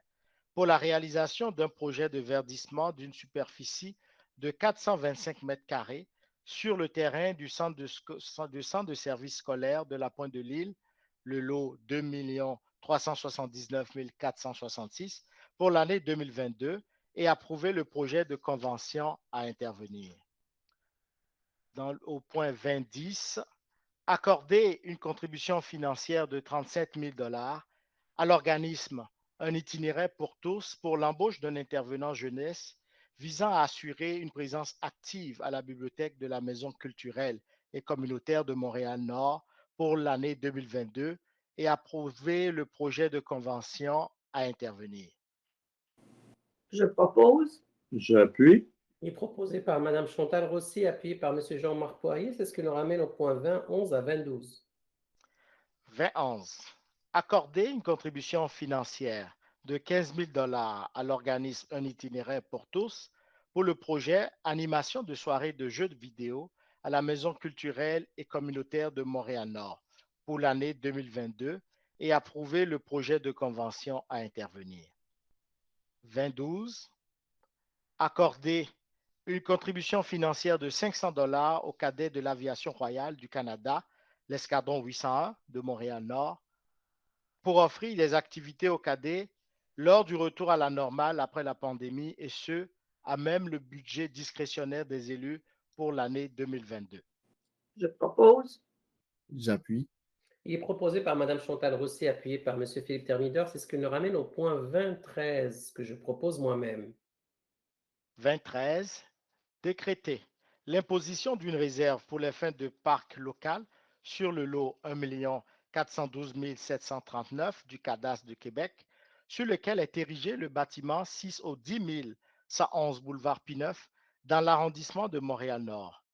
pour la réalisation d'un projet de verdissement d'une superficie de 425 mètres carrés sur le terrain du centre de services scolaires de la Pointe de l'Île, le lot 2 379 466 pour l'année 2022 et approuver le projet de convention à intervenir. Au point 2010, accorder une contribution financière de 37 000 $ à l'organisme Un itinéraire pour tous pour l'embauche d'un intervenant jeunesse visant à assurer une présence active à la bibliothèque de la Maison culturelle et communautaire de Montréal-Nord pour l'année 2022 et approuver le projet de convention à intervenir. Je propose. J'appuie. Il est proposé par Mme Chantal Rossi, appuyé par M. Jean-Marc Poirier. C'est ce qui nous ramène au point 20.11 à 20.12. 2011. Accorder une contribution financière de 15 000 $ à l'organisme Un itinéraire pour tous pour le projet Animation de soirée de jeux de vidéo à la Maison culturelle et communautaire de Montréal-Nord pour l'année 2022 et approuver le projet de convention à intervenir. 2012. Accorder une contribution financière de 500 $ aux cadets de l'aviation royale du Canada, l'escadron 801 de Montréal-Nord, pour offrir des activités aux cadets lors du retour à la normale après la pandémie et ce, à même le budget discrétionnaire des élus pour l'année 2022. Je propose. J'appuie. Il est proposé par Mme Chantal Rossi, appuyé par M. Philippe Thermidor. C'est ce qui nous ramène au point 20.13 que je propose moi-même. 2013. Décréter l'imposition d'une réserve pour les fins de parc local sur le lot 1 412 739 du cadastre du Québec, sur lequel est érigé le bâtiment 6 au 10 111 boulevard P9 dans l'arrondissement de Montréal-Nord.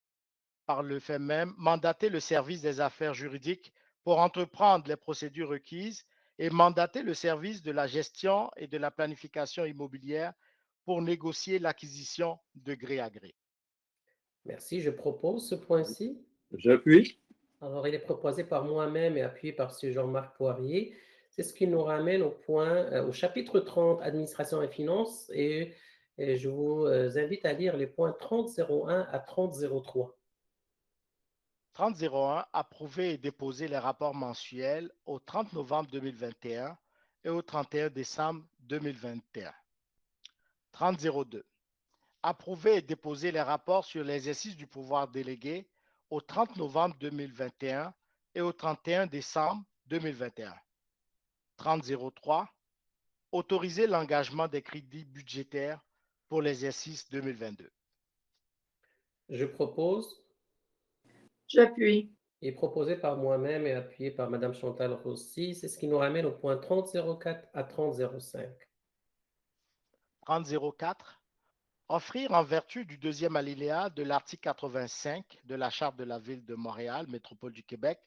Par le fait même, mandater le service des affaires juridiques pour entreprendre les procédures requises et mandater le service de la gestion et de la planification immobilière pour négocier l'acquisition de gré à gré. Merci. Je propose ce point-ci. J'appuie. Alors, il est proposé par moi-même et appuyé par M. Jean-Marc Poirier. C'est ce qui nous ramène au chapitre 30, Administration et finances, et je vous invite à lire les points 30.01 à 30.03. 30.01, approuver et déposer les rapports mensuels au 30 novembre 2021 et au 31 décembre 2021. 30.02, approuver et déposer les rapports sur l'exercice du pouvoir délégué au 30 novembre 2021 et au 31 décembre 2021. 3003, autoriser l'engagement des crédits budgétaires pour l'exercice 2022. Je propose, J'appuie. et proposé par moi-même et appuyé par Mme Chantal Rossi. C'est ce qui nous ramène au point 3004 à 3005. 3004, offrir en vertu du deuxième alinéa de l'article 85 de la Charte de la Ville de Montréal, Métropole du Québec,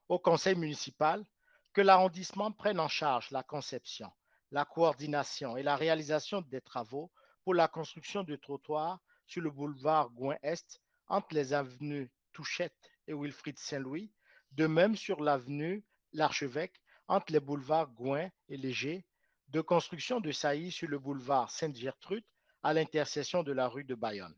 au Conseil municipal que l'arrondissement prenne en charge la conception, la coordination et la réalisation des travaux pour la construction de trottoirs sur le boulevard Gouin-Est entre les avenues Touchette et Wilfrid Saint-Louis, de même sur l'avenue L'Archevêque entre les boulevards Gouin et Léger, de construction de saillies sur le boulevard Sainte-Gertrude à l'intersection de la rue de Bayonne.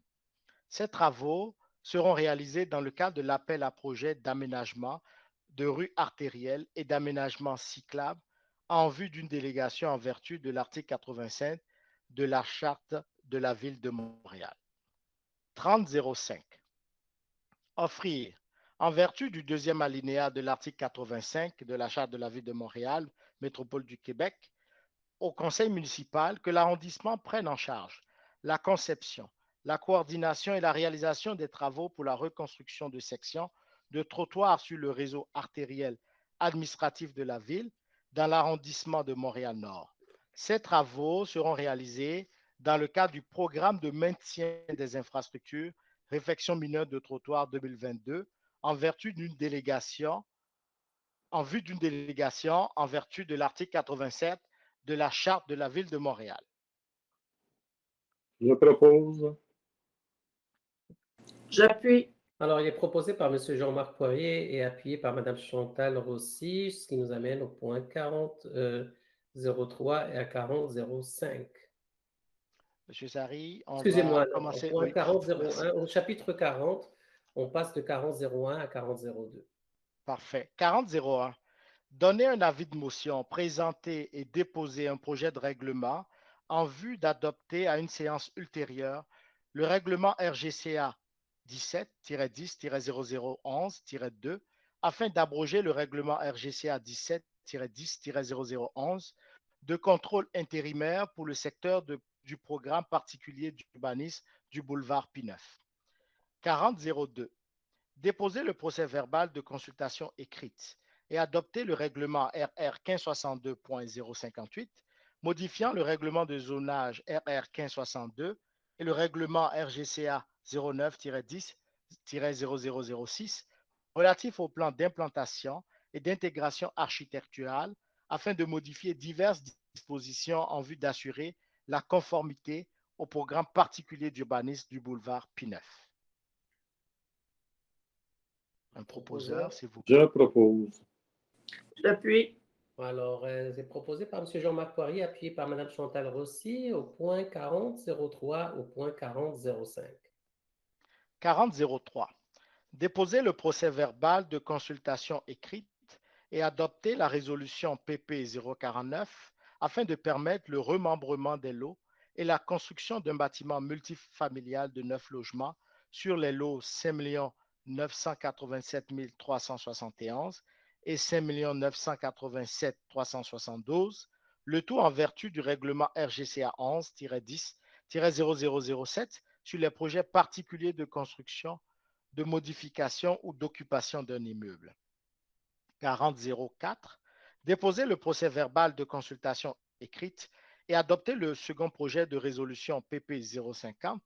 Ces travaux seront réalisés dans le cadre de l'appel à projet d'aménagement de rues artérielles et d'aménagement cyclable en vue d'une délégation en vertu de l'article 85 de la Charte de la Ville de Montréal. 3005. Offrir, en vertu du deuxième alinéa de l'article 85 de la Charte de la Ville de Montréal, Métropole du Québec, au conseil municipal que l'arrondissement prenne en charge la conception, la coordination et la réalisation des travaux pour la reconstruction de sections de trottoirs sur le réseau artériel administratif de la ville dans l'arrondissement de Montréal-Nord. Ces travaux seront réalisés dans le cadre du programme de maintien des infrastructures réfection mineure de trottoirs 2022 en vertu d'une délégation en vertu de l'article 87 de la Charte de la Ville de Montréal. Je propose. J'appuie. Alors, il est proposé par M. Jean-Marc Poirier et appuyé par Mme Chantal Rossi, ce qui nous amène au point 4003 et à 4005. Monsieur Sari, on Excusez-moi, va au commencer. point Oui, 4001, au chapitre 40, on passe de 4001 à 4002. Parfait. 4001. Donner un avis de motion, présenter et déposer un projet de règlement en vue d'adopter à une séance ultérieure le règlement RGCA 17-10-0011-2 afin d'abroger le règlement RGCA 17-10-0011 de contrôle intérimaire pour le secteur du programme particulier d'urbanisme du boulevard P9. 4002. Déposer le procès-verbal de consultation écrite et adopter le règlement RR 1562.058, modifiant le règlement de zonage RR 1562 et le règlement RGCA 09-10-0006 relatif au plan d'implantation et d'intégration architecturale afin de modifier diverses dispositions en vue d'assurer la conformité au programme particulier d'urbanisme du boulevard P9. Un proposeur, s'il vous plaît. Je propose. J'appuie. Alors, c'est proposé par M. Jean-Marc Poirier, appuyé par Mme Chantal Rossi, au point 4003 au point 4005. 4003. Déposer le procès-verbal de consultation écrite et adopter la résolution PP 049 afin de permettre le remembrement des lots et la construction d'un bâtiment multifamilial de 9 logements sur les lots 5 987 371 et 5 987 372, le tout en vertu du règlement RGCA 11-10-0007 sur les projets particuliers de construction, de modification ou d'occupation d'un immeuble. 4004, déposer le procès-verbal de consultation écrite et adopter le second projet de résolution PP 050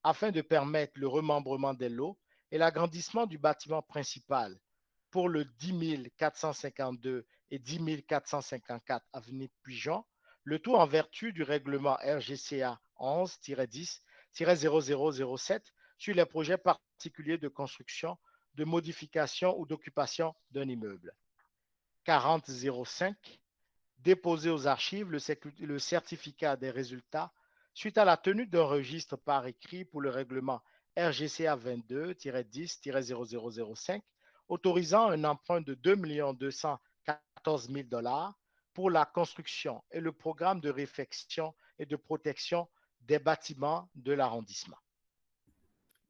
afin de permettre le remembrement des lots et l'agrandissement du bâtiment principal pour le 10 452 et 10 454 avenue Pigeon, le tout en vertu du règlement RGCA 11-10-0007 sur les projets particuliers de construction, de modification ou d'occupation d'un immeuble. 4005, déposer aux archives le certificat des résultats suite à la tenue d'un registre par écrit pour le règlement RGCA 22-10-0005, autorisant un emprunt de 2 214 000 $ pour la construction et le programme de réfection et de protection des bâtiments de l'arrondissement.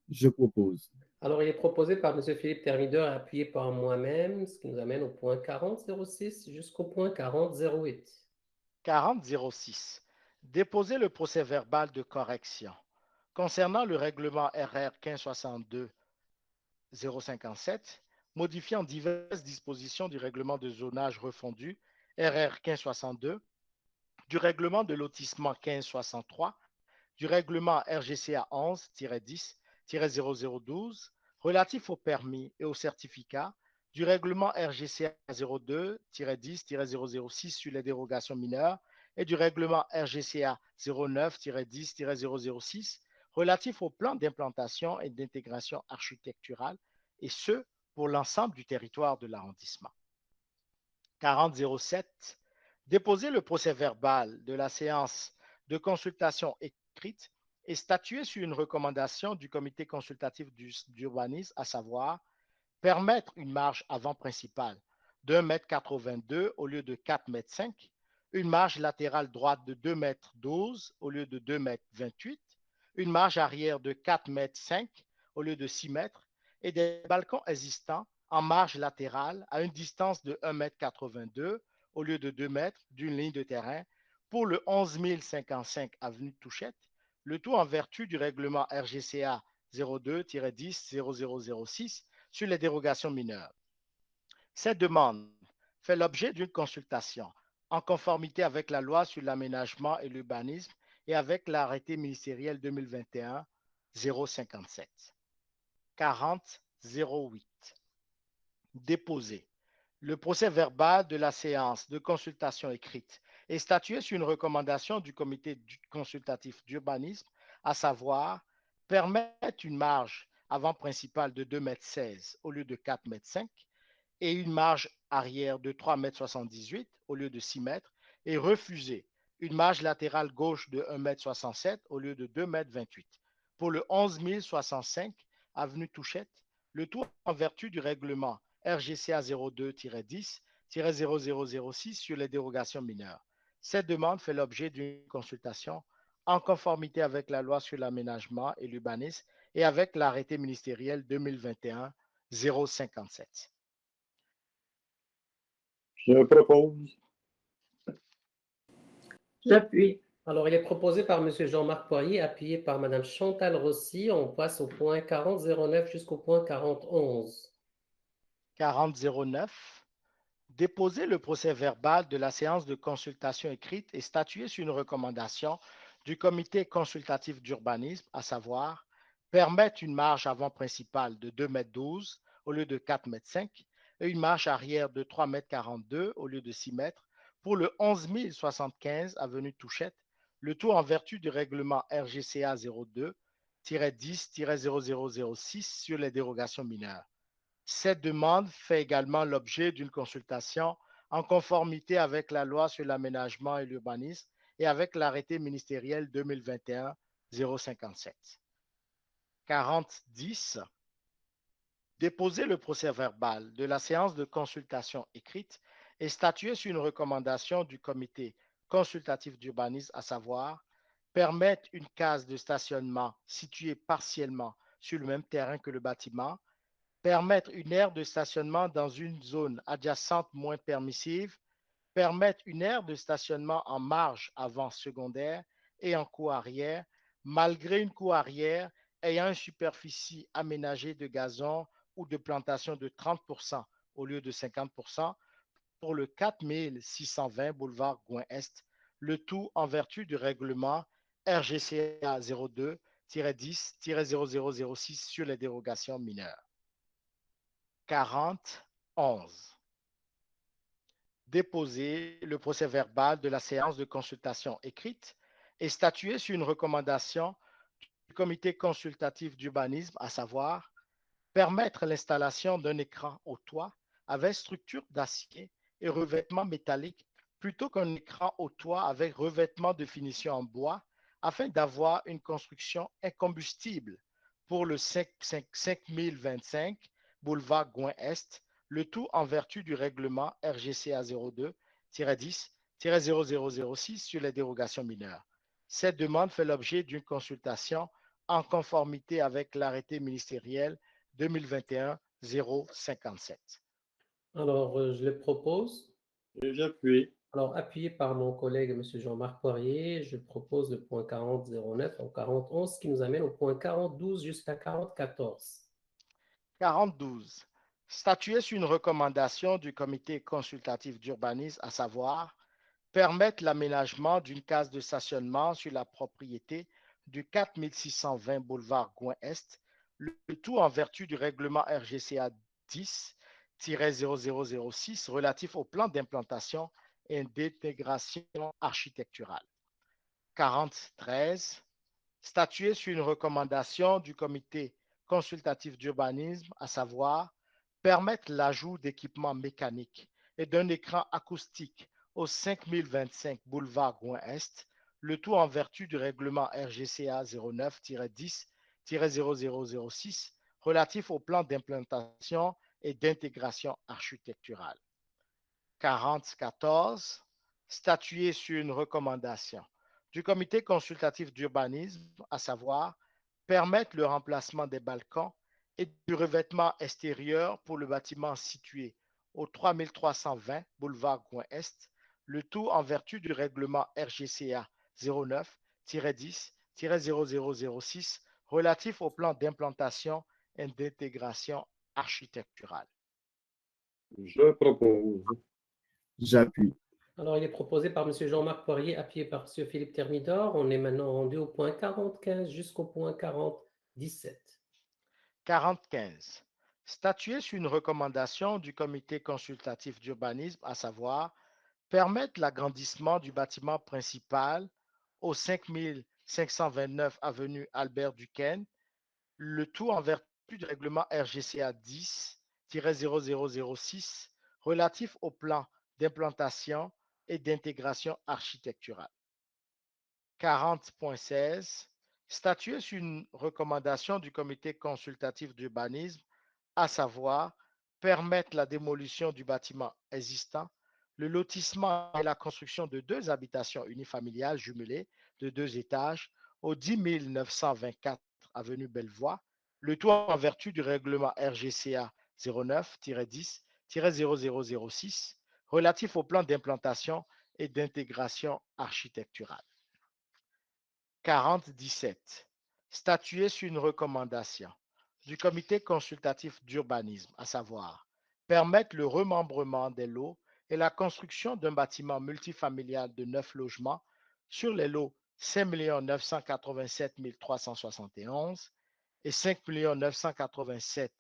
Je propose. Alors, il est proposé par M. Philippe Thermidor, appuyé par moi-même, ce qui nous amène au point 4006 jusqu'au point 4008. 4006. Déposer le procès-verbal de correction. Concernant le règlement RR 1562-057, modifiant diverses dispositions du règlement de zonage refondu RR 1562, du règlement de lotissement 1563, du règlement RGCA 11-10-0012 relatif au permis et au certificat, du règlement RGCA 02-10-006 sur les dérogations mineures et du règlement RGCA 09-10-006 relatif au plan d'implantation et d'intégration architecturale, et ce, pour l'ensemble du territoire de l'arrondissement. 4007. Déposer le procès-verbal de la séance de consultation écrite et statuer sur une recommandation du comité consultatif d'urbanisme, à savoir permettre une marge avant principale de 1,82 m au lieu de 4,5 m, une marge latérale droite de 2,12 m au lieu de 2,28 m, une marge arrière de 4,5 m au lieu de 6 m et des balcons existants en marge latérale à une distance de 1,82 m au lieu de 2 m d'une ligne de terrain pour le 11 055 avenue Touchette, le tout en vertu du règlement RGCA 02-10-0006 sur les dérogations mineures. Cette demande fait l'objet d'une consultation en conformité avec la loi sur l'aménagement et l'urbanisme et avec l'arrêté ministériel 2021-057. 40-08. Déposer le procès-verbal de la séance de consultation écrite et statuer sur une recommandation du comité consultatif d'urbanisme, à savoir permettre une marge avant principale de 2,16 m au lieu de 4,5 m et une marge arrière de 3,78 m au lieu de 6 m et refuser une marge latérale gauche de 1,67 m au lieu de 2,28 m pour le 11 065 avenue Touchette, le tout en vertu du règlement RGCA 02-10-0006 sur les dérogations mineures. Cette demande fait l'objet d'une consultation en conformité avec la loi sur l'aménagement et l'urbanisme et avec l'arrêté ministériel 2021-057. Je propose. J'appuie. Alors, il est proposé par M. Jean-Marc Poirier, appuyé par Mme Chantal Rossi. On passe au point 4009 jusqu'au point 4011. 4009. Déposer le procès-verbal de la séance de consultation écrite et statuer sur une recommandation du comité consultatif d'urbanisme, à savoir permettre une marge avant principale de 2,12 m au lieu de 4,5 m et une marge arrière de 3,42 m au lieu de 6 m pour le 11 075 avenue Touchette, le tout en vertu du règlement RGCA 02-10-0006 sur les dérogations mineures. Cette demande fait également l'objet d'une consultation en conformité avec la loi sur l'aménagement et l'urbanisme et avec l'arrêté ministériel 2021-057. 4010. Déposer le procès-verbal de la séance de consultation écrite et statuer sur une recommandation du comité consultatif d'urbanisme, à savoir permettre une case de stationnement située partiellement sur le même terrain que le bâtiment, permettre une aire de stationnement dans une zone adjacente moins permissive, permettre une aire de stationnement en marge avant secondaire et en cour arrière, malgré une cour arrière ayant une superficie aménagée de gazon ou de plantation de 30% au lieu de 50% pour le 4620 boulevard Gouin-Est, le tout en vertu du règlement RGCA 02-10-0006 sur les dérogations mineures. 4011. Déposer le procès-verbal de la séance de consultation écrite et statuer sur une recommandation du comité consultatif d'urbanisme, à savoir permettre l'installation d'un écran au toit avec structure d'acier et revêtement métallique plutôt qu'un écran au toit avec revêtement de finition en bois afin d'avoir une construction incombustible pour le 5025 boulevard Gouin-Est, le tout en vertu du règlement RGCA 02-10-0006 sur les dérogations mineures. Cette demande fait l'objet d'une consultation en conformité avec l'arrêté ministériel 2021-057. Alors, je le propose. Et j'appuie. Alors, appuyé par mon collègue M. Jean-Marc Poirier, je propose le point 4009 au 4011, ce qui nous amène au point 4012 jusqu'à 4014. 42. Statuer sur une recommandation du comité consultatif d'urbanisme, à savoir permettre l'aménagement d'une case de stationnement sur la propriété du 4620 boulevard Gouin-Est, le tout en vertu du règlement RGCA 10-0006 relatif au plan d'implantation et d'intégration architecturale. 43. Statuer sur une recommandation du comité consultatif d'urbanisme, à savoir permettre l'ajout d'équipements mécaniques et d'un écran acoustique au 5025 boulevard Gouin-Est, le tout en vertu du règlement RGCA 09-10-0006 relatif au plan d'implantation et d'intégration architecturale. 44. Statuer sur une recommandation du comité consultatif d'urbanisme, à savoir permettre le remplacement des balcons et du revêtement extérieur pour le bâtiment situé au 3320 boulevard Gouin-Est, le tout en vertu du règlement RGCA 09-10-0006 relatif au plan d'implantation et d'intégration architecturale. Je propose. J'appuie. Alors, il est proposé par M. Jean-Marc Poirier, appuyé par M. Philippe Thermidor. On est maintenant rendu au point 4015 jusqu'au point 4017. 45. Statuer sur une recommandation du comité consultatif d'urbanisme, à savoir permettre l'agrandissement du bâtiment principal au 5529 avenue Albert Duquesne, le tout en vertu du règlement RGCA 10-0006 relatif au plan d'implantation et d'intégration architecturale. 40.16. Statuer sur une recommandation du comité consultatif d'urbanisme, à savoir permettre la démolition du bâtiment existant, le lotissement et la construction de 2 habitations unifamiliales jumelées de 2 étages au 10 924 avenue Bellevoie, le tout en vertu du règlement RGCA 09-10-0006 relatif au plan d'implantation et d'intégration architecturale. 4017. Statuer sur une recommandation du comité consultatif d'urbanisme, à savoir permettre le remembrement des lots et la construction d'un bâtiment multifamilial de 9 logements sur les lots 5 987 371 et 5 987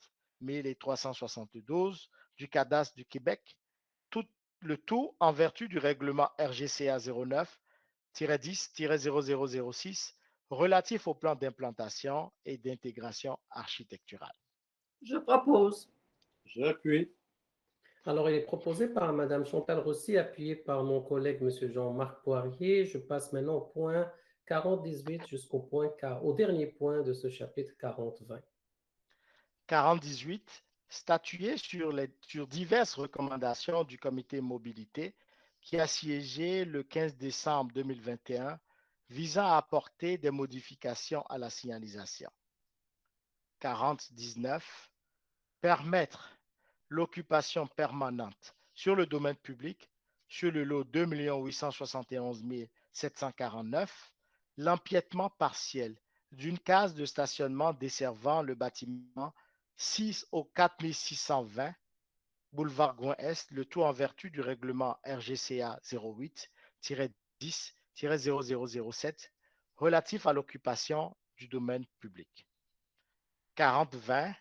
372 du cadastre du Québec, le tout en vertu du règlement RGCA 09-10-0006 relatif au plan d'implantation et d'intégration architecturale. Je propose. J'appuie. Alors, il est proposé par Mme Chantal Rossi, appuyé par mon collègue M. Jean-Marc Poirier. Je passe maintenant au point 4018 au dernier point de ce chapitre 4020. 4018. Statuer sur diverses recommandations du comité mobilité qui a siégé le 15 décembre 2021 visant à apporter des modifications à la signalisation. 4019. Permettre l'occupation permanente sur le domaine public sur le lot 2 871 749, l'empiètement partiel d'une case de stationnement desservant le bâtiment 6 au 4620 boulevard Gouin-Est, le tout en vertu du règlement RGCA 08-10-0007 relatif à l'occupation du domaine public. 4020.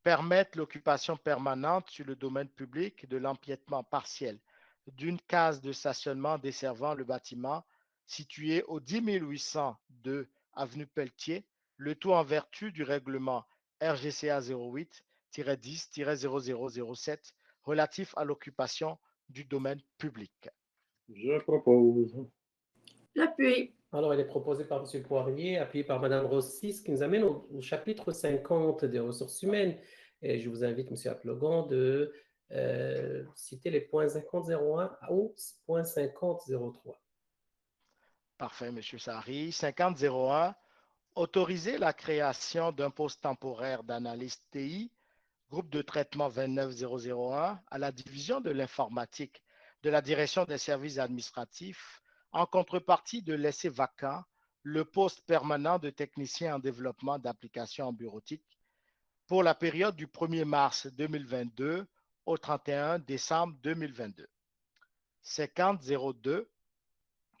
Permettre l'occupation permanente sur le domaine public de l'empiètement partiel d'une case de stationnement desservant le bâtiment situé au 10 802 avenue Pelletier, le tout en vertu du règlement RGCA 08-10-0007 relatif à l'occupation du domaine public. Je propose. J'appuie. Alors, il est proposé par M. Poirier, appuyé par Mme Rossi, ce qui nous amène au chapitre 50 des ressources humaines. Et je vous invite, M. Aplogon, de citer les points 5001 au point 5003. Parfait, M. Sari. 5001 Autoriser la création d'un poste temporaire d'analyste TI, groupe de traitement 29001, à la division de l'informatique de la direction des services administratifs, en contrepartie de laisser vacant le poste permanent de technicien en développement d'applications en bureautique pour la période du 1er mars 2022 au 31 décembre 2022. 5002,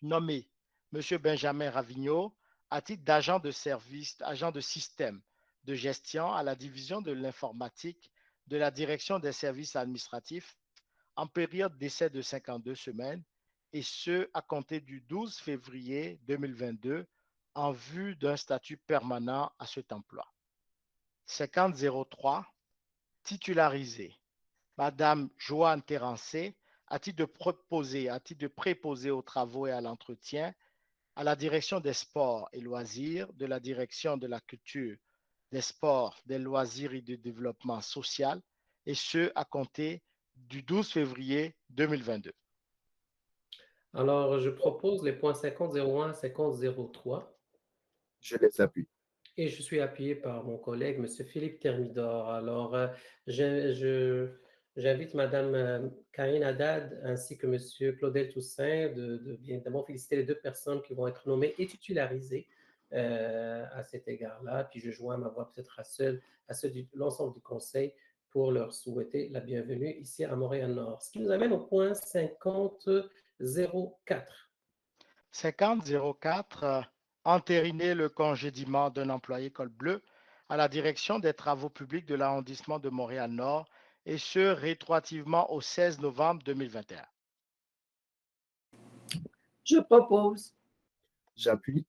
nommé M. Benjamin Ravigno à titre d'agent de service, agent de système de gestion à la division de l'informatique de la direction des services administratifs en période d'essai de 52 semaines, et ce à compter du 12 février 2022 en vue d'un statut permanent à cet emploi. 5003, titularisé Madame Joanne Terrancé à titre de préposé aux travaux et à l'entretien à la direction des sports et loisirs, de la direction de la culture, des sports, des loisirs et du développement social, et ce à compter du 12 février 2022. Alors, je propose les points 5001 à 5003. Je les appuie. Et je suis appuyé par mon collègue, M. Philippe Thermidor. Alors, j'invite Mme Karine Haddad ainsi que M. Claudel Toussaint de bien évidemment féliciter les deux personnes qui vont être nommées et titularisées à cet égard-là. Puis je joins ma voix peut-être à ceux de l'ensemble du Conseil pour leur souhaiter la bienvenue ici à Montréal-Nord. Ce qui nous amène au point 5004. 5004, entériner le congédiement d'un employé col bleu à la direction des travaux publics de l'arrondissement de Montréal-Nord, et ce rétroactivement au 16 novembre 2021. Je propose. J'appuie.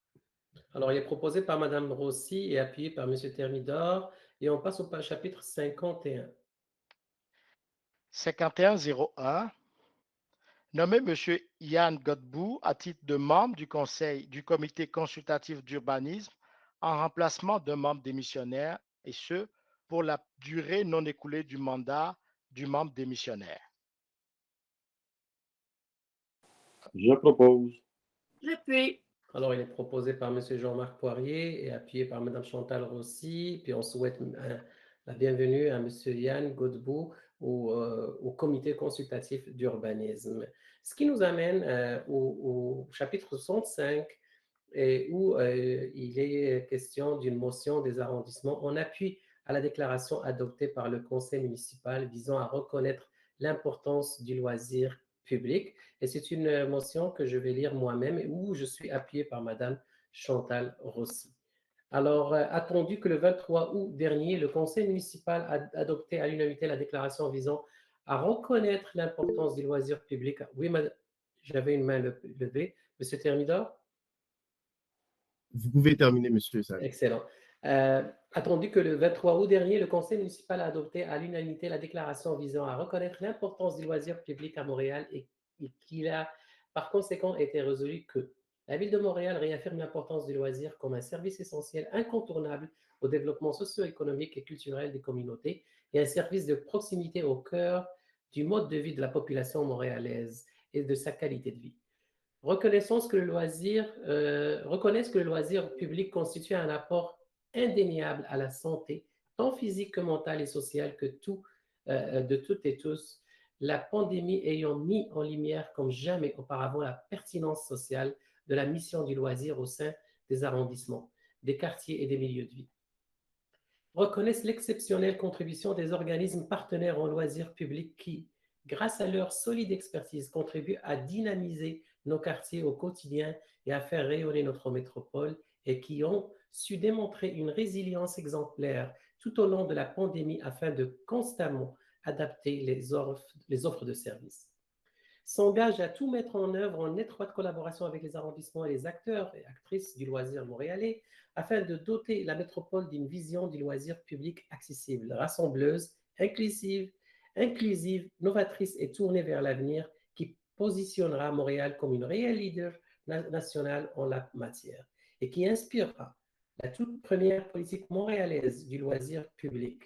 Alors, il est proposé par Mme Rossi et appuyé par M. Thermidor. Et on passe au chapitre 51. 5101, nommer M. Yann Godbout à titre de membre du comité consultatif d'urbanisme en remplacement d'un membre démissionnaire, et ce, pour la durée non écoulée du mandat du membre démissionnaire. Je propose. J'appuie. Alors, il est proposé par M. Jean-Marc Poirier et appuyé par Mme Chantal Rossi. Puis on souhaite la bienvenue à M. Yann Godbout au comité consultatif d'urbanisme. Ce qui nous amène au chapitre 65 et où il est question d'une motion des arrondissements en appui à la déclaration adoptée par le conseil municipal visant à reconnaître l'importance du loisir public. Et c'est une motion que je vais lire moi-même et où je suis appuyé par Mme Chantal Rossi. Alors, attendu que le 23 août dernier, le conseil municipal a adopté à l'unanimité la déclaration visant à reconnaître l'importance du loisir public. Oui, j'avais une main levée. Monsieur Thermidor? Vous pouvez terminer, Monsieur Sarri. Excellent. Attendu que le 23 août dernier, le conseil municipal a adopté à l'unanimité la déclaration visant à reconnaître l'importance du loisir public à Montréal et qu'il a par conséquent été résolu que la Ville de Montréal réaffirme l'importance du loisir comme un service essentiel incontournable au développement socio-économique et culturel des communautés et un service de proximité au cœur du mode de vie de la population montréalaise et de sa qualité de vie. Reconnaissent que le loisir public constitue un apport indéniable à la santé, tant physique que mentale et sociale de toutes et tous, la pandémie ayant mis en lumière comme jamais auparavant la pertinence sociale de la mission du loisir au sein des arrondissements, des quartiers et des milieux de vie. Reconnaissent l'exceptionnelle contribution des organismes partenaires en loisirs publics qui, grâce à leur solide expertise, contribuent à dynamiser nos quartiers au quotidien et à faire rayonner notre métropole et qui ont su démontrer une résilience exemplaire tout au long de la pandémie afin de constamment adapter les offres de services. S'engage à tout mettre en œuvre en étroite collaboration avec les arrondissements et les acteurs et actrices du loisir montréalais afin de doter la métropole d'une vision du loisir public accessible, rassembleuse, inclusive, novatrice et tournée vers l'avenir qui positionnera Montréal comme une réelle leader nationale en la matière et qui inspirera la toute première politique montréalaise du loisir public.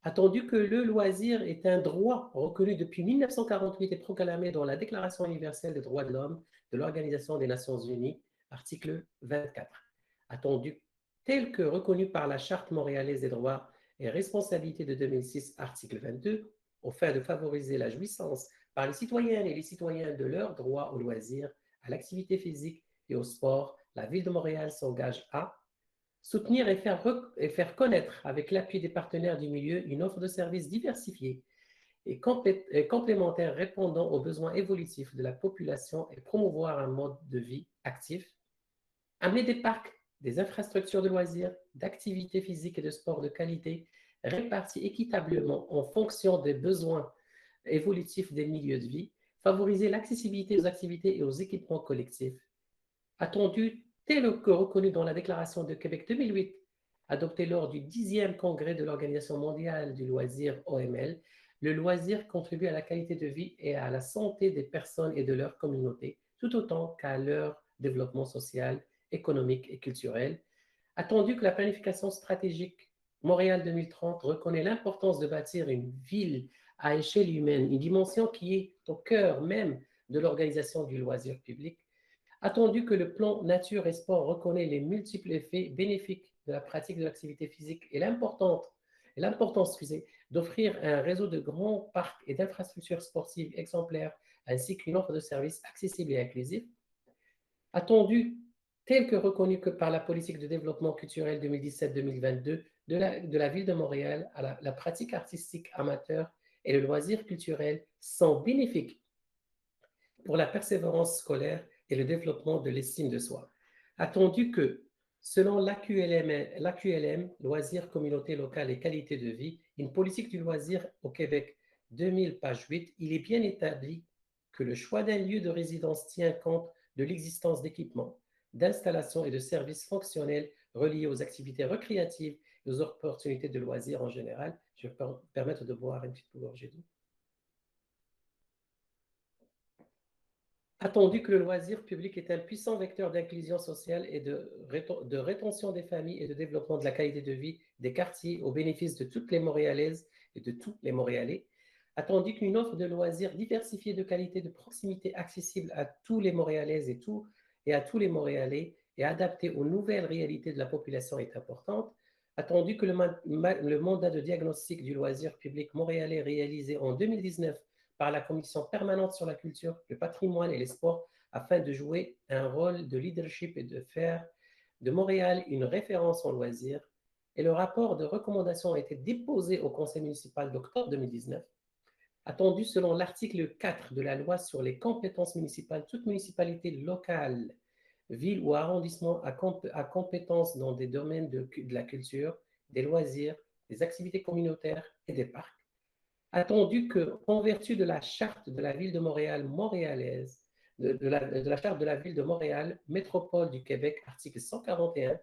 Attendu que le loisir est un droit reconnu depuis 1948 et proclamé dans la Déclaration universelle des droits de l'homme de l'Organisation des Nations unies, article 24. attendu tel que reconnu par la Charte montréalaise des droits et responsabilités de 2006, article 22, aux fins de favoriser la jouissance par les citoyennes et les citoyens de leurs droits au loisir, à l'activité physique et au sport, la Ville de Montréal s'engage à soutenir et faire connaître, avec l'appui des partenaires du milieu, une offre de services diversifiée et complémentaire répondant aux besoins évolutifs de la population et promouvoir un mode de vie actif, amener des parcs, des infrastructures de loisirs, d'activités physiques et de sport de qualité répartis équitablement en fonction des besoins évolutifs des milieux de vie, favoriser l'accessibilité aux activités et aux équipements collectifs. Attendu tel que reconnu dans la Déclaration de Québec 2008, adoptée lors du 10e congrès de l'Organisation mondiale du loisir OML, le loisir contribue à la qualité de vie et à la santé des personnes et de leur communauté, tout autant qu'à leur développement social, économique et culturel. Attendu que la planification stratégique Montréal 2030 reconnaît l'importance de bâtir une ville à échelle humaine, une dimension qui est au cœur même de l'organisation du loisir public. Attendu que le plan Nature et Sport reconnaît les multiples effets bénéfiques de la pratique de l'activité physique et l'importance d'offrir un réseau de grands parcs et d'infrastructures sportives exemplaires ainsi qu'une offre de services accessible et inclusive. Attendu tel que reconnu par la politique de développement culturel 2017-2022 de la Ville de Montréal, la pratique artistique amateur et le loisir culturel sont bénéfiques pour la persévérance scolaire et le développement de l'estime de soi. Attendu que, selon l'AQLM, Loisirs, Communauté locale et qualité de vie, une politique du loisir au Québec, 2000, page 8, il est bien établi que le choix d'un lieu de résidence tient compte de l'existence d'équipements, d'installations et de services fonctionnels reliés aux activités recréatives et aux opportunités de loisirs en général. Je vais me permettre de boire une petite gorgée d'eau. Attendu que le loisir public est un puissant vecteur d'inclusion sociale et de rétention des familles et de développement de la qualité de vie des quartiers au bénéfice de toutes les Montréalaises et de tous les Montréalais, attendu qu'une offre de loisirs diversifiée de qualité de proximité accessible à tous les Montréalaises et à tous les Montréalais et adaptée aux nouvelles réalités de la population est importante, attendu que le mandat de diagnostic du loisir public montréalais réalisé en 2019 par la Commission permanente sur la culture, le patrimoine et les sports afin de jouer un rôle de leadership et de faire de Montréal une référence en loisirs. Et le rapport de recommandation a été déposé au conseil municipal d'octobre 2019. Attendu selon l'article 4 de la loi sur les compétences municipales, toute municipalité locale, ville ou arrondissement à compétences dans des domaines de la culture, des loisirs, des activités communautaires et des parcs. Attendu qu'en vertu de la charte de la ville de Montréal montréalaise, de la charte de la ville de Montréal, métropole du Québec, article 141,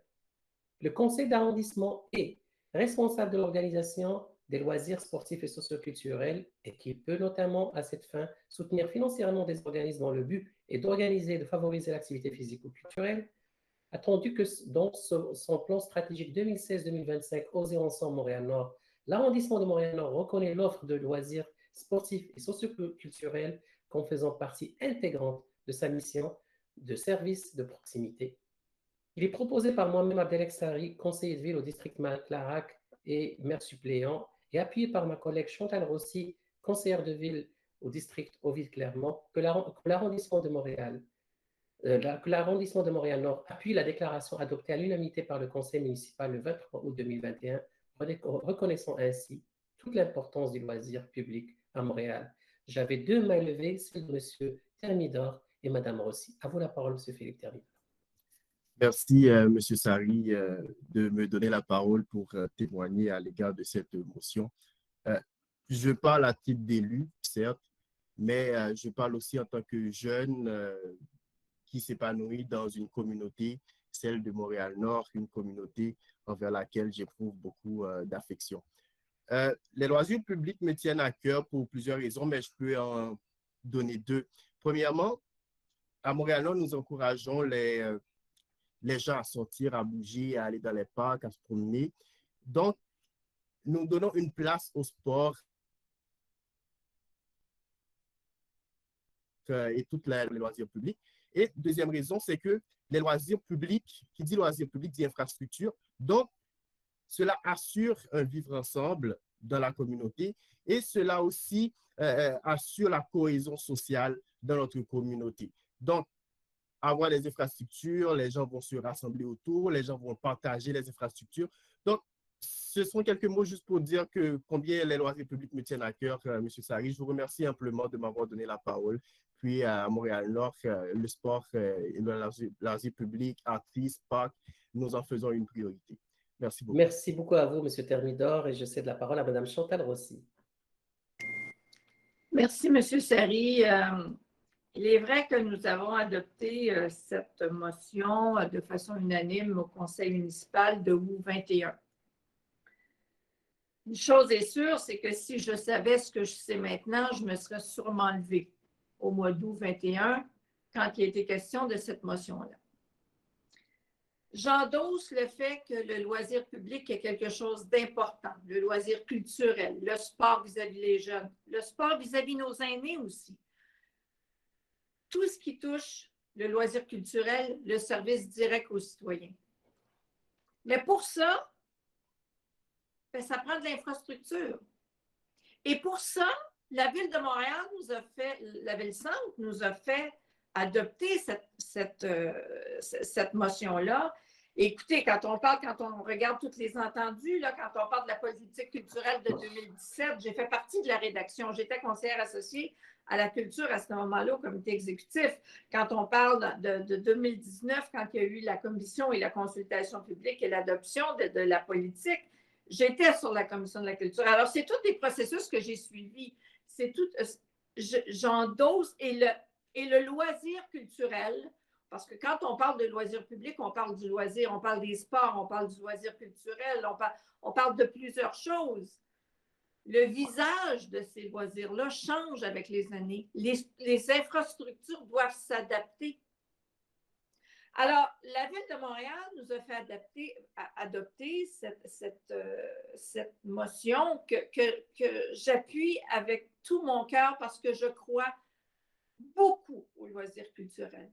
le conseil d'arrondissement est responsable de l'organisation des loisirs sportifs et socioculturels et qui peut notamment, à cette fin, soutenir financièrement des organismes dont le but est d'organiser et de favoriser l'activité physique ou culturelle. Attendu que dans son plan stratégique 2016-2025, Oser ensemble Montréal-Nord, l'arrondissement de Montréal-Nord reconnaît l'offre de loisirs sportifs et socioculturels comme faisant partie intégrante de sa mission de service de proximité. Il est proposé par moi-même Abdelek Sari, conseiller de ville au district Clarac et maire suppléant, et appuyé par ma collègue Chantal Rossi, conseillère de ville au district Ovid-Clermont, que l'arrondissement de Montréal Nord appuie la déclaration adoptée à l'unanimité par le conseil municipal le 23 août 2021, reconnaissant ainsi toute l'importance du loisir public à Montréal. J'avais deux mains levées, celle de M. Thermidor et Mme Rossi. À vous la parole, M. Philippe Thermidor. Merci, M. Sari, de me donner la parole pour témoigner à l'égard de cette motion. Je parle à titre d'élu, certes, mais je parle aussi en tant que jeune qui s'épanouit dans une communauté, celle de Montréal-Nord, une communauté envers laquelle j'éprouve beaucoup d'affection. Les loisirs publics me tiennent à cœur pour plusieurs raisons, mais je peux en donner deux. Premièrement, à Montréal-Nord, nous encourageons les gens à sortir, à bouger, à aller dans les parcs, à se promener. Donc, nous donnons une place au sport et toutes les loisirs publics. Et deuxième raison, c'est que les loisirs publics, qui dit loisirs publics, dit infrastructure. Donc, cela assure un vivre ensemble dans la communauté et cela aussi assure la cohésion sociale dans notre communauté. Donc, avoir des infrastructures, les gens vont se rassembler autour, les gens vont partager les infrastructures. Donc, ce sont quelques mots juste pour dire que combien les loisirs publics me tiennent à cœur, M. Sarri. Je vous remercie amplement de m'avoir donné la parole. Puis à Montréal-Nord, le sport et le loisir public, artistes, parcs, nous en faisons une priorité. Merci beaucoup. Merci beaucoup à vous, M. Thermidor, et je cède la parole à Mme Chantal Rossi. Merci, M. Sarri. Il est vrai que nous avons adopté cette motion de façon unanime au Conseil municipal de août 21. Une chose est sûre, c'est que si je savais ce que je sais maintenant, je me serais sûrement levée au mois d'août 21 quand il a été question de cette motion-là. J'endosse le fait que le loisir public est quelque chose d'important, le loisir culturel, le sport vis-à-vis des jeunes, le sport vis-à-vis nos aînés aussi. Tout ce qui touche le loisir culturel, le service direct aux citoyens. Mais pour ça, ça prend de l'infrastructure. Et pour ça, la Ville de Montréal nous a fait, la Ville-Centre nous a fait adopter cette motion-là. Écoutez, quand on regarde tous les entendus, là, quand on parle de la politique culturelle de 2017, j'ai fait partie de la rédaction. J'étais conseillère associée à la culture à ce moment-là au comité exécutif. Quand on parle de 2019, quand il y a eu la commission et la consultation publique et l'adoption de la politique, j'étais sur la commission de la culture. Alors, c'est tous des processus que j'ai suivis. C'est tout, j'endosse et le loisir culturel, parce que quand on parle de loisir public, on parle du loisir, on parle des sports, on parle du loisir culturel, on parle de plusieurs choses. Le visage de ces loisirs-là change avec les années. Les infrastructures doivent s'adapter. Alors, la Ville de Montréal nous a fait adopter cette motion que j'appuie avec tout mon cœur parce que je crois beaucoup au loisir culturel.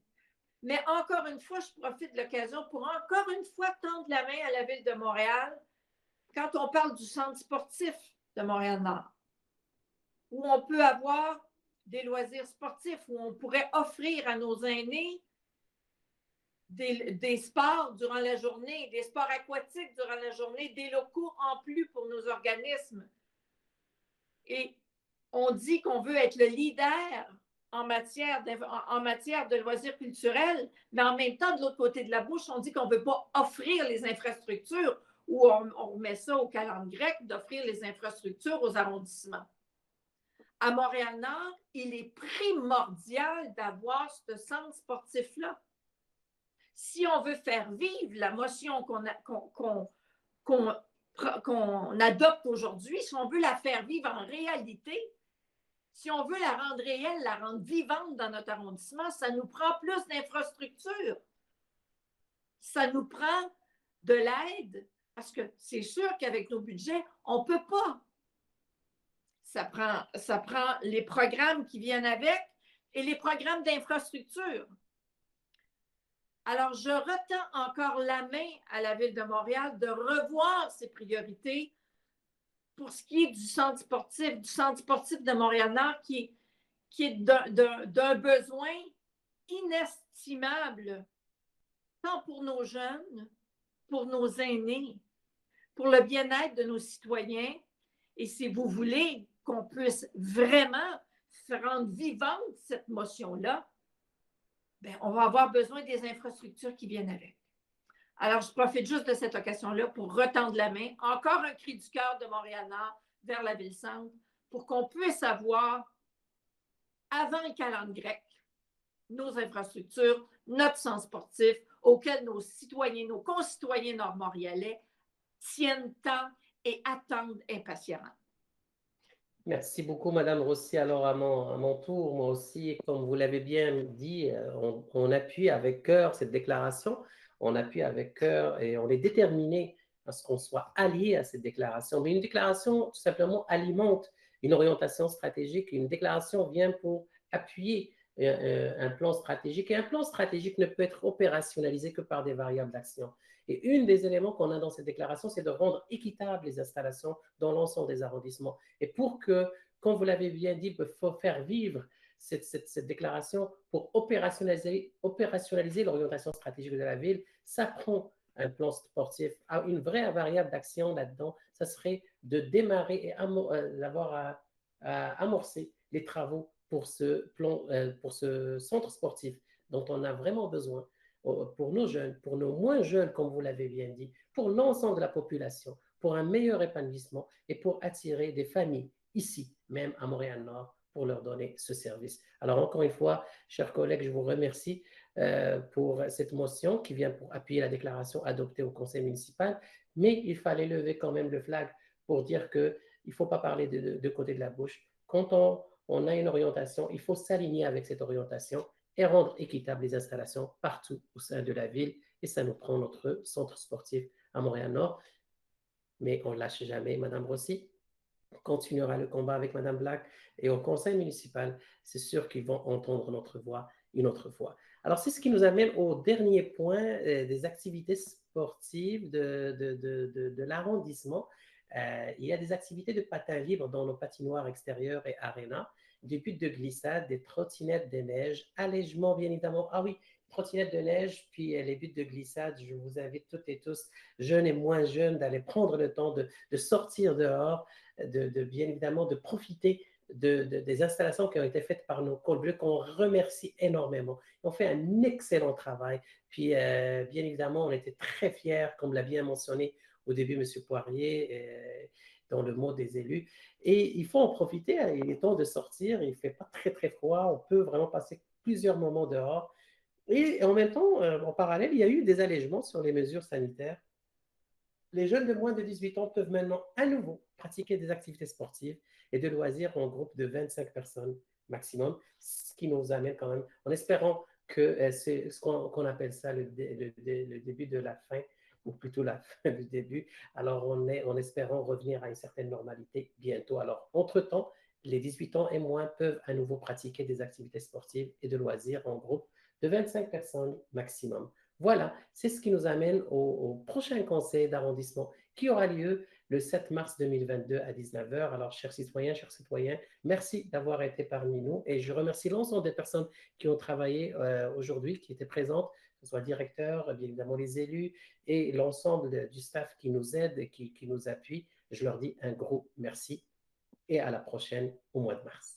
Mais encore une fois, je profite de l'occasion pour encore une fois tendre la main à la Ville de Montréal quand on parle du centre sportif de Montréal-Nord, où on peut avoir des loisirs sportifs, où on pourrait offrir à nos aînés des sports durant la journée, des sports aquatiques durant la journée, des locaux en plus pour nos organismes. Et on dit qu'on veut être le leader en matière de loisirs culturels, mais en même temps, de l'autre côté de la bouche, on dit qu'on ne veut pas offrir les infrastructures ou on remet ça au calendrier grec d'offrir les infrastructures aux arrondissements. À Montréal-Nord, il est primordial d'avoir ce centre sportif-là. Si on veut faire vivre la motion qu'on adopte aujourd'hui, si on veut la faire vivre en réalité, si on veut la rendre réelle, la rendre vivante dans notre arrondissement, ça nous prend plus d'infrastructures. Ça nous prend de l'aide parce que c'est sûr qu'avec nos budgets, on ne peut pas. Ça prend les programmes qui viennent avec et les programmes d'infrastructure. Alors, je retends encore la main à la Ville de Montréal de revoir ses priorités pour ce qui est du centre sportif de Montréal-Nord qui est d'un besoin inestimable, tant pour nos jeunes, pour nos aînés, pour le bien-être de nos citoyens. Et si vous voulez qu'on puisse vraiment rendre vivante cette motion-là, bien, on va avoir besoin des infrastructures qui viennent avec. Alors, je profite juste de cette occasion-là pour retendre la main, encore un cri du cœur de Montréal-Nord vers la Ville-Centre, pour qu'on puisse avoir, avant le calendrier grec, nos infrastructures, notre centre sportif, auquel nos citoyens, nos concitoyens nord-montréalais tiennent tant et attendent impatiemment. Merci beaucoup, Madame Rossi. Alors, à mon tour, moi aussi, comme vous l'avez bien dit, on appuie avec cœur cette déclaration. On appuie avec cœur et on est déterminé à ce qu'on soit allié à cette déclaration. Mais une déclaration, tout simplement, alimente une orientation stratégique. Une déclaration vient pour appuyer un plan stratégique. Et un plan stratégique ne peut être opérationnalisé que par des variables d'action. Et un des éléments qu'on a dans cette déclaration, c'est de rendre équitables les installations dans l'ensemble des arrondissements. Et pour que, comme vous l'avez bien dit, il faut faire vivre cette déclaration pour opérationnaliser l'orientation stratégique de la ville, ça prend un plan sportif, une vraie variable d'action là-dedans, ça serait de démarrer et d'avoir à amorcer les travaux pour ce plan, pour ce centre sportif dont on a vraiment besoin pour nos jeunes, pour nos moins jeunes, comme vous l'avez bien dit, pour l'ensemble de la population, pour un meilleur épanouissement et pour attirer des familles ici, même à Montréal-Nord, pour leur donner ce service. Alors, encore une fois, chers collègues, je vous remercie pour cette motion qui vient pour appuyer la déclaration adoptée au conseil municipal, mais il fallait lever quand même le flag pour dire qu'il ne faut pas parler de côté de la bouche. Quand on a une orientation, il faut s'aligner avec cette orientation et rendre équitables les installations partout au sein de la ville. Et ça nous prend notre centre sportif à Montréal-Nord. Mais on ne lâche jamais, Madame Rossi. On continuera le combat avec Madame Black et au conseil municipal. C'est sûr qu'ils vont entendre notre voix une autre fois. Alors, c'est ce qui nous amène au dernier point des activités sportives de l'arrondissement. Il y a des activités de patin libre dans nos patinoires extérieures et arénas, des buts de glissade, des trottinettes de neige, allègement bien évidemment. Ah oui, trottinettes de neige, puis les buts de glissade. Je vous invite toutes et tous, jeunes et moins jeunes, d'aller prendre le temps de sortir dehors, bien évidemment de profiter des installations qui ont été faites par nos Cols Bleus, qu'on remercie énormément. Ils ont fait un excellent travail. Puis, bien évidemment, on était très fiers, comme l'a bien mentionné au début M. Poirier, dans le mot des élus. Et il faut en profiter, hein. Il est temps de sortir, il ne fait pas très, très froid. On peut vraiment passer plusieurs moments dehors. Et en même temps, en parallèle, il y a eu des allègements sur les mesures sanitaires. Les jeunes de moins de 18 ans peuvent maintenant à nouveau pratiquer des activités sportives et de loisirs en groupe de 25 personnes maximum, ce qui nous amène quand même, en espérant que c'est ce qu'on appelle ça le début de la fin, ou plutôt la fin du début. Alors, on est en espérant revenir à une certaine normalité bientôt. Alors, entre-temps, les 18 ans et moins peuvent à nouveau pratiquer des activités sportives et de loisirs en groupe de 25 personnes maximum. Voilà, c'est ce qui nous amène au prochain conseil d'arrondissement qui aura lieu le 7 mars 2022 à 19h. Alors, chers citoyens, merci d'avoir été parmi nous et je remercie l'ensemble des personnes qui ont travaillé aujourd'hui, qui étaient présentes, que ce soit le directeur, bien évidemment les élus et l'ensemble du staff qui nous aide et qui nous appuie. Je leur dis un gros merci et à la prochaine au mois de mars.